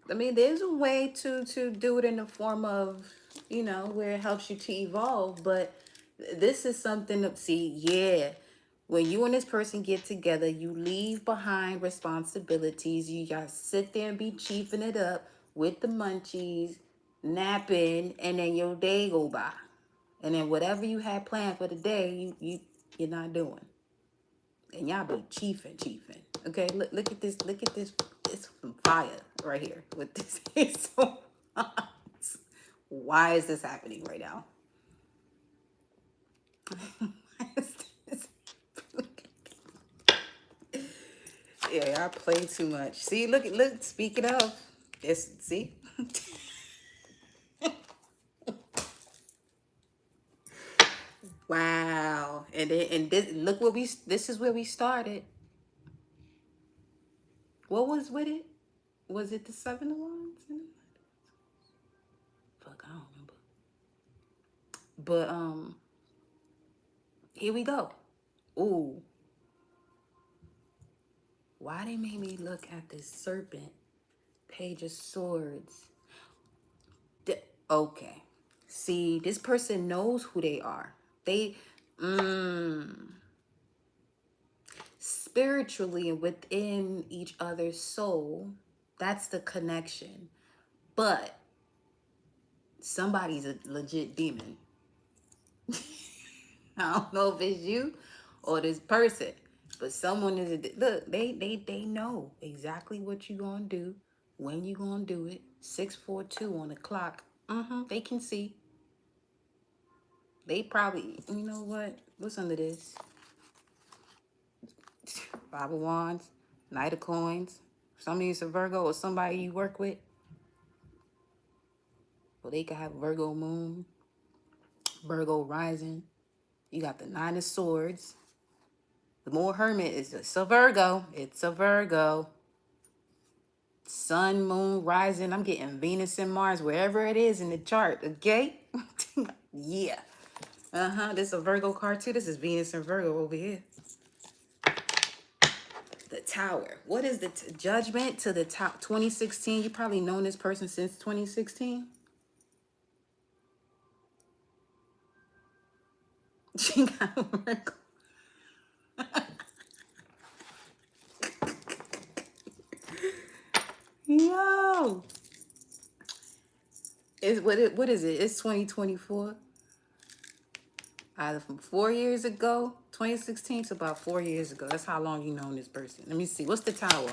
I mean, there's a way to do it in the form of, you know, where it helps you to evolve, but this is something to see. Yeah, when you and this person get together, you leave behind responsibilities. You guys sit there and be chiefing it up with the munchies, napping, and then your day go by, and then whatever you had planned for the day, you're not doing. And y'all be chiefing. Okay, look at this. Look at this. It's some fire right here with this Ace of Wands. Why is this happening right now? Why is this? Yeah, y'all play too much. See, look. Speaking of, it's see. Wow, and this look what we. This is where we started. What was with it? Was it the Seven of Wands? Fuck, I don't remember. But here we go. Ooh, why they made me look at this serpent? Page of Swords. Okay. See, this person knows who they are. They, spiritually and within each other's soul, that's the connection. But somebody's a legit demon. I don't know if it's you or this person, but someone is look, they know exactly what you gonna do, when you gonna do it. 642 on the clock. They can see. They probably, you know what? What's under this? Five of Wands, Knight of Coins. Some of you is a Virgo or somebody you work with. Well, they could have Virgo moon, Virgo rising. You got the Nine of Swords. The more hermit is it's a Virgo. It's a Virgo. Sun, moon, rising. I'm getting Venus and Mars, wherever it is in the chart. Okay? Yeah. This is a Virgo card too. This is Venus and Virgo over here. The Tower. What is the judgment to the top? 2016. You probably known this person since 2016. She got a Virgo. Yo. What is it? It's 2024. Either from 4 years ago, 2016 to about 4 years ago. That's how long you known this person. Let me see. What's the Tower?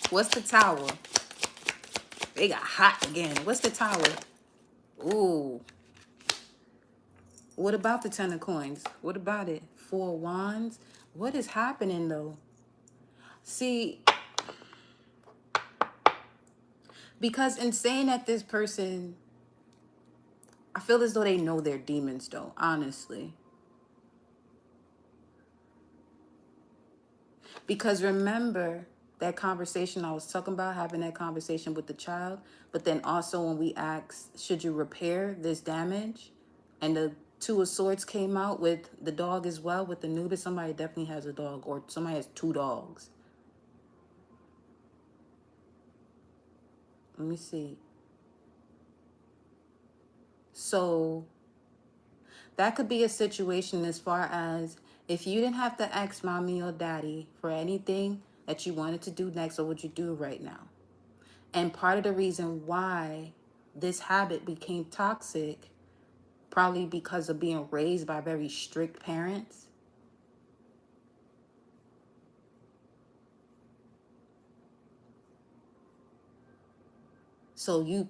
What's the Tower? They got hot again. What's the Tower? Ooh. What about the Ten of Coins? What about it? Four of Wands? What is happening though? See, because in saying that this person, I feel as though they know their demons though, honestly. Because remember that conversation I was talking about, having that conversation with the child, but then also when we asked, should you repair this damage? And the Two of Swords came out with the dog as well, with the nudist. Somebody definitely has a dog, or somebody has two dogs. Let me see. So that could be a situation as far as if you didn't have to ask mommy or daddy for anything that you wanted to do next, what would you do right now? And part of the reason why this habit became toxic, probably because of being raised by very strict parents. So you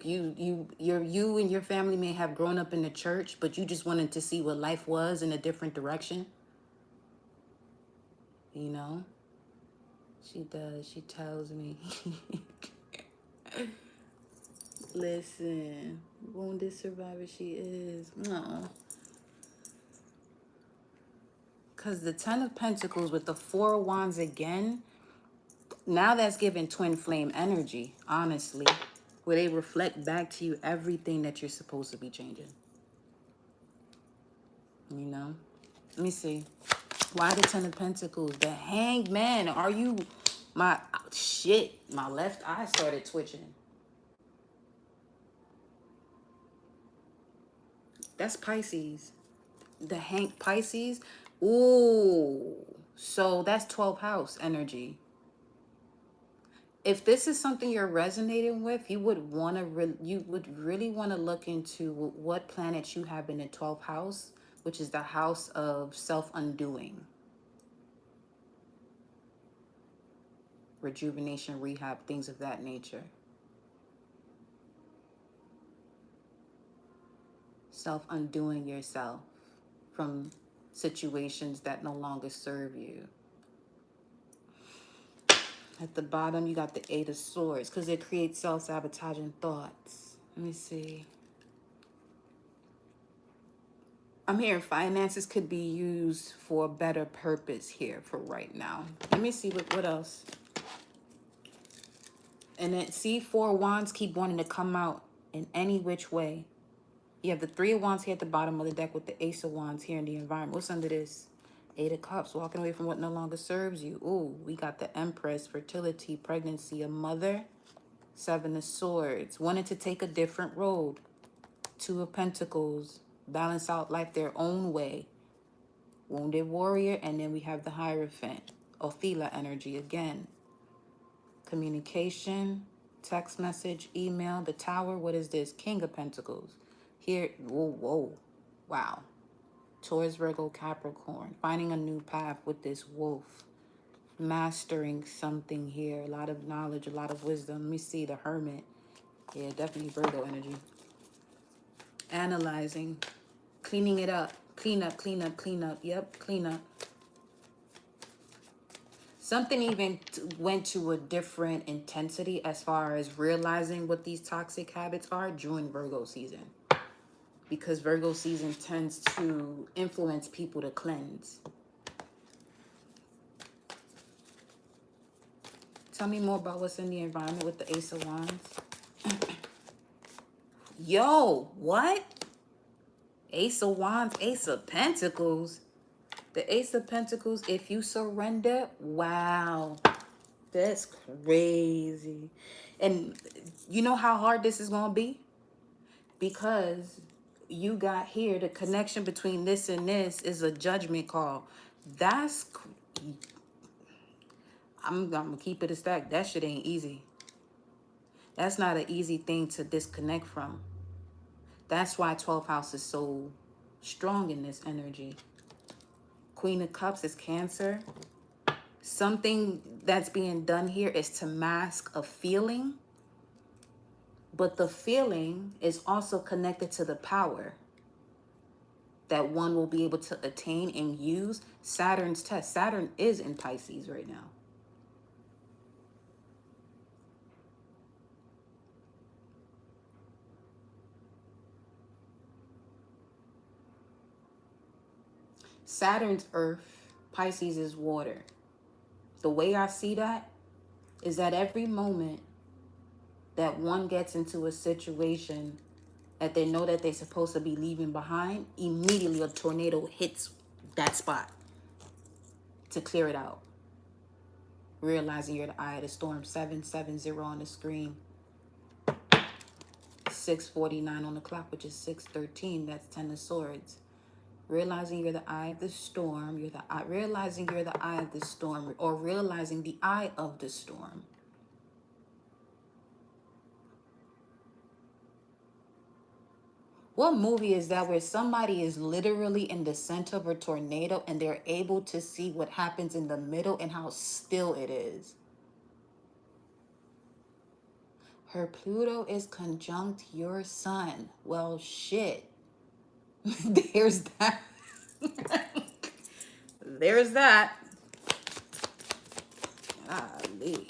and your family may have grown up in the church, but you just wanted to see what life was in a different direction. You know? She does. She tells me. Listen, wounded survivor she is. No. Because the Ten of Pentacles with the Four of Wands again, now that's giving twin flame energy, honestly, where they reflect back to you everything that you're supposed to be changing. You know? Let me see. Why the Ten of Pentacles? The Hanged Man. Are you... My... Shit. My left eye started twitching. That's Pisces. The Hanged Pisces. Ooh. So that's 12th house energy. If this is something you're resonating with, you would want to really want to look into what planets you have in the 12th house, which is the house of self-undoing, rejuvenation, rehab, things of that nature. Self-undoing yourself from situations that no longer serve you. At the bottom, you got the Eight of Swords because it creates self-sabotaging thoughts. Let me see. I'm hearing finances could be used for a better purpose here for right now. Let me see what else. And then see, Four of Wands keep wanting to come out in any which way. You have the Three of Wands here at the bottom of the deck with the Ace of Wands here in the environment. What's under this? Eight of Cups, walking away from what no longer serves you. Ooh, we got the Empress, fertility, pregnancy, a mother. Seven of Swords, wanted to take a different road. Two of Pentacles, balance out life their own way. Wounded warrior, and then we have the Hierophant. Othila energy again. Communication, text message, email, the Tower. What is this? King of Pentacles. Here, whoa, wow. Taurus, Virgo, Capricorn. Finding a new path with this wolf. Mastering something here. A lot of knowledge, a lot of wisdom. Let me see the Hermit. Yeah, definitely Virgo energy. Analyzing. Cleaning it up. Clean up, clean up, clean up. Yep, clean up. Something even went to a different intensity as far as realizing what these toxic habits are during Virgo season. because Virgo season tends to influence people to cleanse. Tell me more about what's in the environment with the Ace of Wands. Yo, what? Ace of Wands, Ace of Pentacles. The Ace of Pentacles, if you surrender, wow, that's crazy. And you know how hard this is going to be? Because you got here, the connection between this and this is a judgment call. That's, I'm going to keep it a stack. That shit ain't easy. That's not an easy thing to disconnect from. That's why 12th house is so strong in this energy. Queen of Cups is Cancer. Something that's being done here is to mask a feeling, but the feeling is also connected to the power that one will be able to attain and use. Saturn's test. Saturn is in Pisces right now. Saturn's earth, Pisces is water. The way I see that is that every moment that one gets into a situation that they know that they're supposed to be leaving behind, immediately a tornado hits that spot to clear it out. Realizing you're the eye of the storm. 770 on the screen. 6:49 on the clock, which is 6:13. That's 10 of swords. Realizing you're the eye of the storm. You're the eye. Realizing you're the eye of the storm, or realizing the eye of the storm. What movie is that where somebody is literally in the center of a tornado and they're able to see what happens in the middle and how still it is? Her Pluto is conjunct your sun. Well, shit. There's that. There's that. Golly.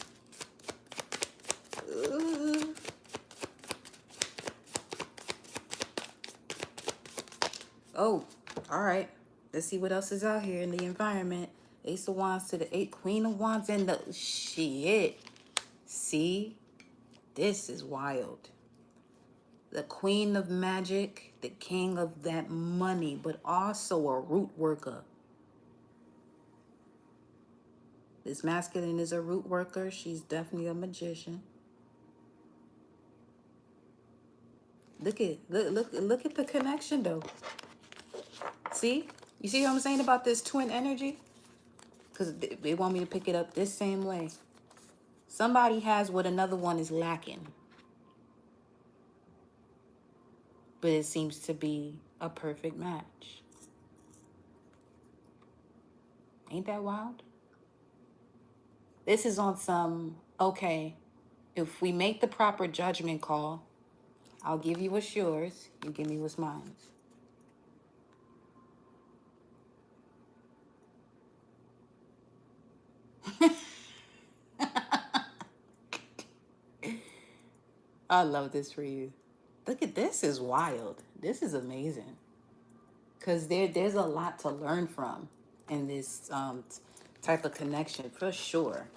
Oh, all right. Let's see what else is out here in the environment. Ace of Wands to the 8, Queen of Wands, and the shit. See? This is wild. The Queen of Magic, the King of that money, but also a root worker. This masculine is a root worker. She's definitely a magician. Look at the connection though. See? You see what I'm saying about this twin energy? Because they want me to pick it up this same way. Somebody has what another one is lacking. But it seems to be a perfect match. Ain't that wild? This is on some, okay, if we make the proper judgment call, I'll give you what's yours, you give me what's mine. I love this for you. Look at this, is wild. This is amazing. Because there's a lot to learn from in this type of connection, for sure.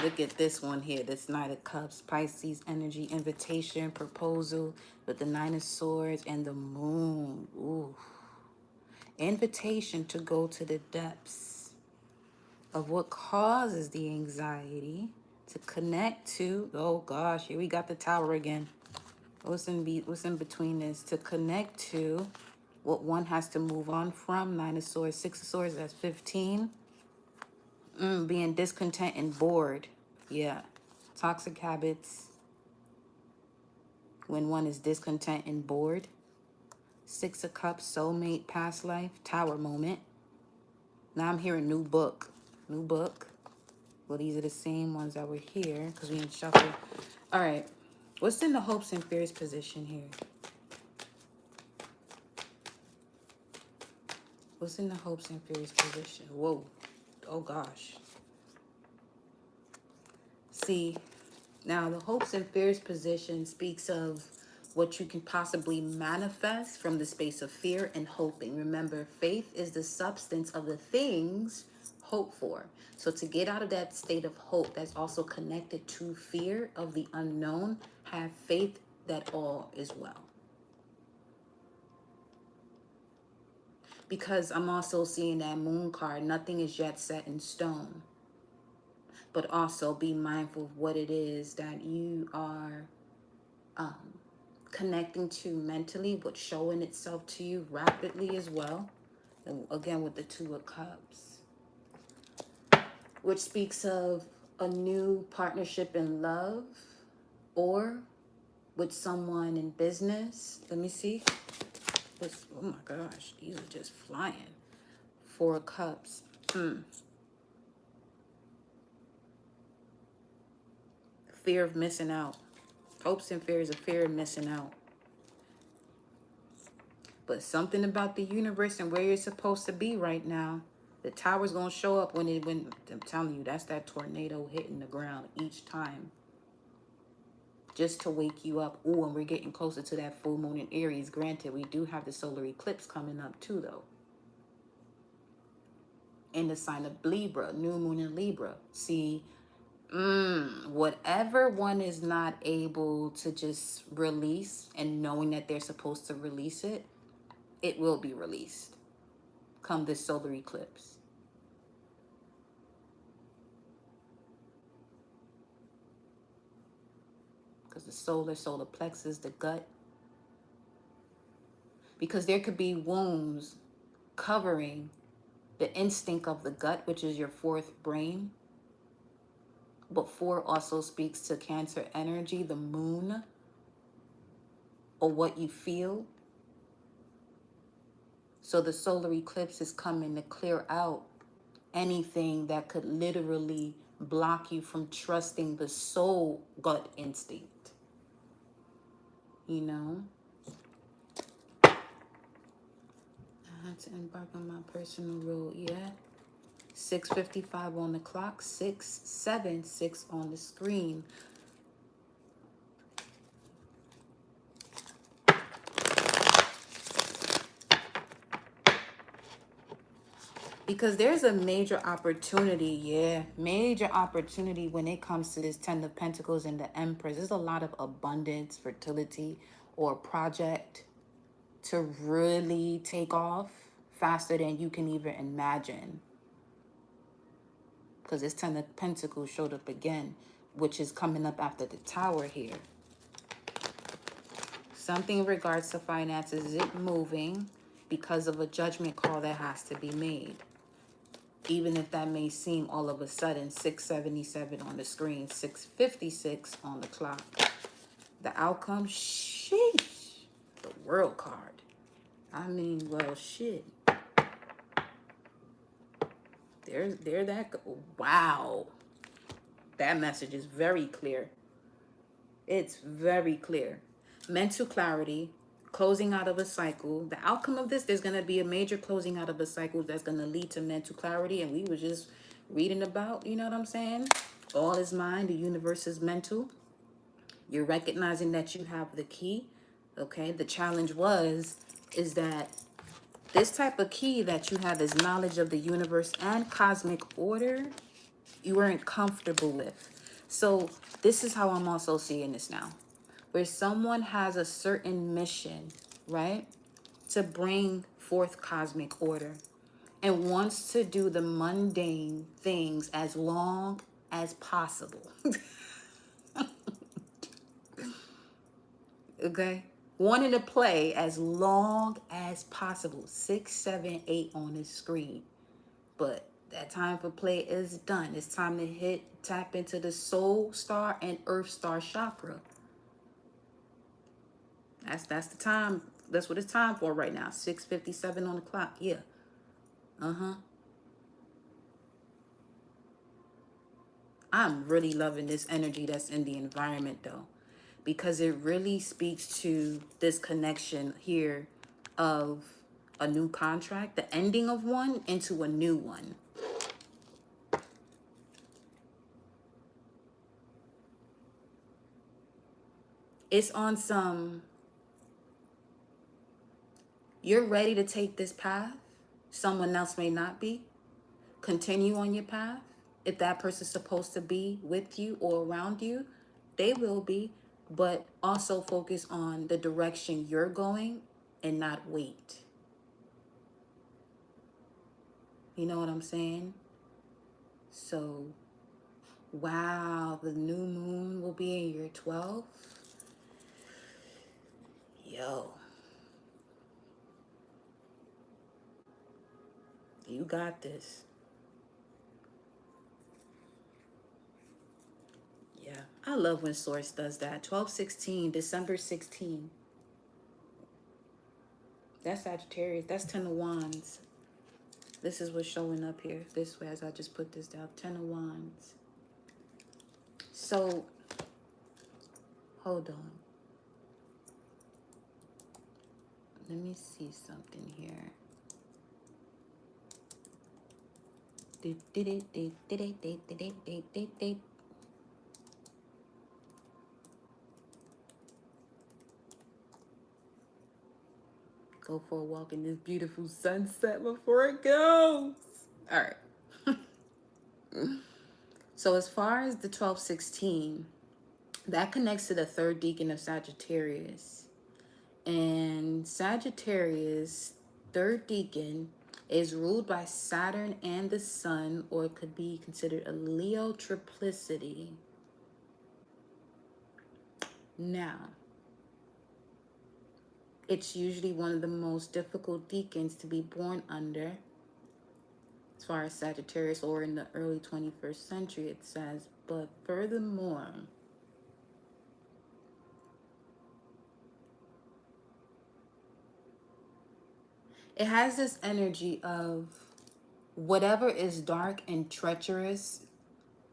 Look at this one here, this Knight of Cups, Pisces energy, invitation, proposal, with the Nine of Swords and the Moon. Ooh. Invitation to go to the depths of what causes the anxiety, to connect to, oh gosh, here we got the Tower again. What's in between this? To connect to what one has to move on from. 9 of Swords, 6 of Swords, that's 15. Being discontent and bored. Yeah. Toxic habits. When one is discontent and bored. 6 of Cups, soulmate, past life, Tower moment. Now I'm hearing new book. New book. Well, these are the same ones that were here because we didn't shuffle. All right. What's in the hopes and fears position here? What's in the hopes and fears position? Whoa. Oh, gosh. See, now the hopes and fears position speaks of what you can possibly manifest from the space of fear and hoping. Remember, faith is the substance of the things hoped for. So to get out of that state of hope that's also connected to fear of the unknown, have faith that all is well. Because I'm also seeing that moon card, nothing is yet set in stone. But also be mindful of what it is that you are connecting to mentally, what's showing itself to you rapidly as well. And again, with the Two of Cups, which speaks of a new partnership in love or with someone in business. Let me see. Oh my gosh, these are just flying. Four of Cups. Fear of missing out. Hopes and fears of fear of missing out. But something about the universe and where you're supposed to be right now. The tower's gonna show up when I'm telling you, that's that tornado hitting the ground each time. Just to wake you up. Ooh, and we're getting closer to that full moon in Aries. Granted, we do have the solar eclipse coming up too, though. In the sign of Libra, new moon in Libra. See, whatever one is not able to just release and knowing that they're supposed to release it, it will be released come this solar eclipse. Because the solar plexus, the gut. Because there could be wounds covering the instinct of the gut, which is your fourth brain. But four also speaks to Cancer energy, the moon, or what you feel. So the solar eclipse is coming to clear out anything that could literally block you from trusting the soul gut instinct. You know? I had to embark on my personal road, yeah. 6:55 on the clock, 676 on the screen. Because there's a major opportunity, major opportunity when it comes to this Ten of Pentacles and the Empress. There's a lot of abundance, fertility, or project to really take off faster than you can even imagine. Because this Ten of Pentacles showed up again, which is coming up after the Tower here. Something in regards to finances, is it moving because of a judgment call that has to be made? Even if that may seem all of a sudden. 677 on the screen, 656 on the clock. The outcome, sheesh, the World card. I mean, well, shit. There that go. Wow. That message is very clear. It's very clear. Mental clarity, closing out of a cycle. The outcome of this, there's going to be a major closing out of a cycle that's going to lead to mental clarity. And we were just reading about, you know what I'm saying? All is mind, the universe is mental. You're recognizing that you have the key. Okay, the challenge is that this type of key that you have is knowledge of the universe and cosmic order you weren't comfortable with. So this is how I'm also seeing this now. Where someone has a certain mission, right? To bring forth cosmic order and wants to do the mundane things as long as possible. Okay? Wanting to play as long as possible. 6, 7, 8 on the screen. But that time for play is done. It's time to tap into the soul star and earth star chakra. That's the time. That's what it's time for right now. 6:57 on the clock. Yeah. I'm really loving this energy that's in the environment though, because it really speaks to this connection here of a new contract, the ending of one into a new one. It's on some You're ready to take this path. Someone else may not be. Continue on your path. If that person's supposed to be with you or around you, they will be. But also focus on the direction you're going and not wait. You know what I'm saying? So, wow, the new moon will be in your 12th. Yo, you got this. Yeah, I love when Source does that. 12/16, December 16. That's Sagittarius. That's 10 of Wands. This is what's showing up here. This way, as I just put this down. 10 of Wands. So, hold on. Let me see something here. Go for a walk in this beautiful sunset before it goes. All right. So as far as the 12/16, that connects to the third decan of Sagittarius. And Sagittarius, third decan, is ruled by Saturn and the Sun, or it could be considered a Leo triplicity. Now, it's usually one of the most difficult decans to be born under, as far as Sagittarius, or in the early 21st century, it says. But furthermore, it has this energy of whatever is dark and treacherous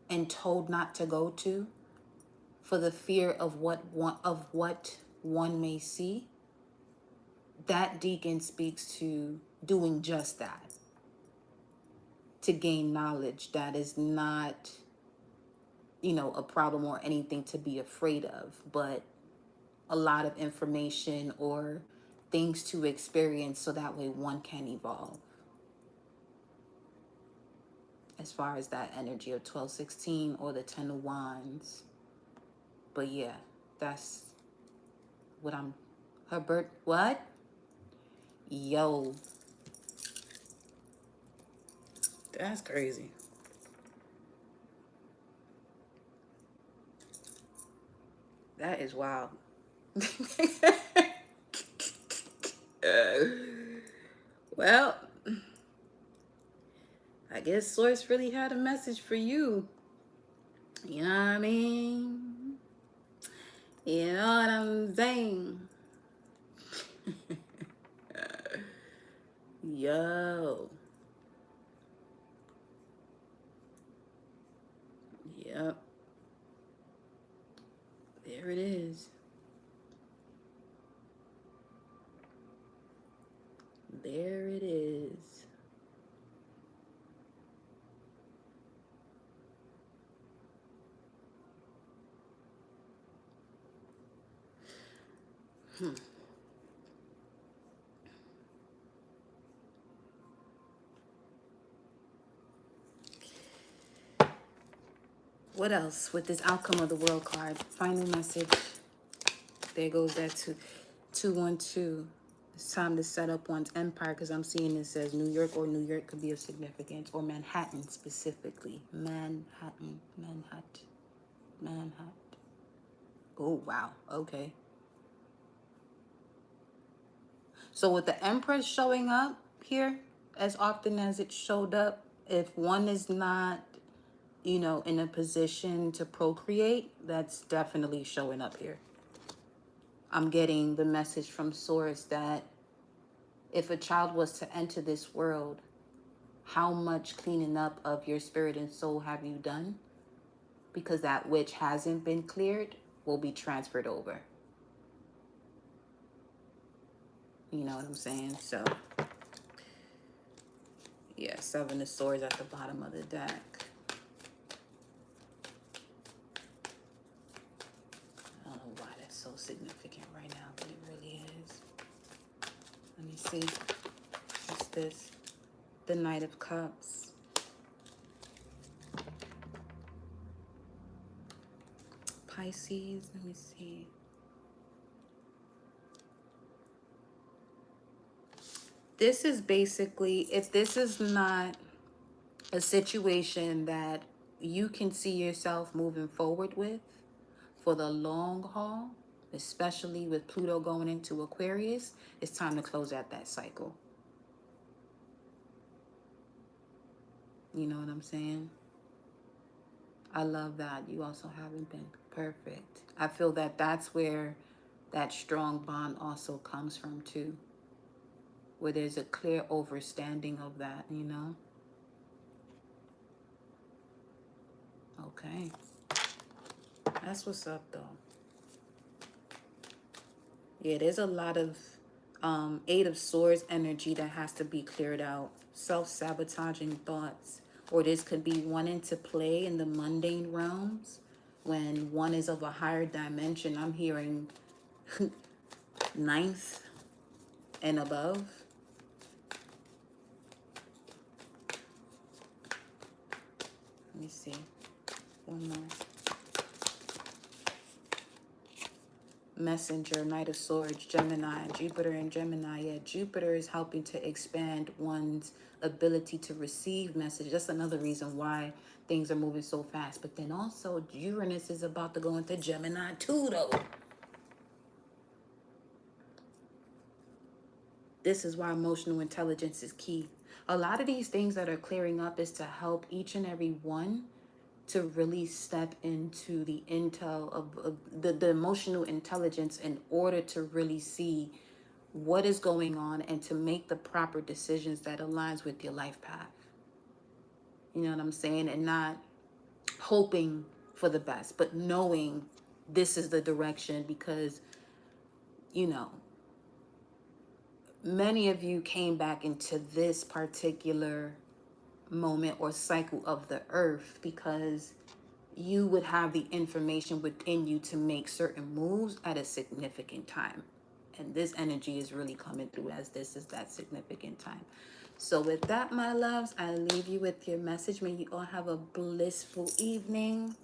and told not to go to for the fear of what one may see. That deacon speaks to doing just that, to gain knowledge that is not, a problem or anything to be afraid of, but a lot of information or things to experience so that way one can evolve. As far as that energy of 12/16 or the 10 of Wands. But yeah, that's what I'm, what? Yo. That's crazy. That is wild. Well, I guess Source really had a message for you. You know what I mean? You know what I'm saying? Yo. Yep. There it is. There it is. What else with this outcome of the world card? Final message. There goes that 212. It's time to set up one's empire, because I'm seeing it says New York, or New York could be of significance, or Manhattan specifically. Manhattan. Oh, wow. Okay. So with the Empress showing up here as often as it showed up, if one is not, in a position to procreate, that's definitely showing up here. I'm getting the message from Source that if a child was to enter this world, how much cleaning up of your spirit and soul have you done? Because that which hasn't been cleared will be transferred over. You know what I'm saying? So, yeah, 7 of Swords at the bottom of the deck. I don't know why that's so significant right now, but it really is. Let me see. What's this? The Knight of Cups. Pisces, let me see. This is basically, if this is not a situation that you can see yourself moving forward with for the long haul, especially with Pluto going into Aquarius, it's time to close out that cycle. You know what I'm saying? I love that. You also haven't been perfect. I feel that that's where that strong bond also comes from too, where there's a clear understanding of that, you know? Okay. That's what's up though. Yeah, there's a lot of Eight of Swords energy that has to be cleared out. Self-sabotaging thoughts. Or this could be wanting to play in the mundane realms when one is of a higher dimension. I'm hearing ninth and above. Let me see. One more. Messenger, Knight of Swords, Gemini, Jupiter and Gemini. Yeah, Jupiter is helping to expand one's ability to receive messages. That's another reason why things are moving so fast. But then also Uranus is about to go into Gemini too, though. This is why emotional intelligence is key. A lot of these things that are clearing up is to help each and every one to really step into the intel of the emotional intelligence in order to really see what is going on and to make the proper decisions that aligns with your life path. You know what I'm saying? And not hoping for the best, but knowing this is the direction because, you know, many of you came back into this particular moment or cycle of the earth because you would have the information within you to make certain moves at a significant time. And this energy is really coming through as this is that significant time. So with that, my loves, I leave you with your message. May you all have a blissful evening.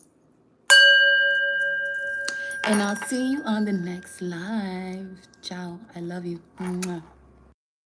And I'll see you on the next live. Ciao. I love you. Mwah.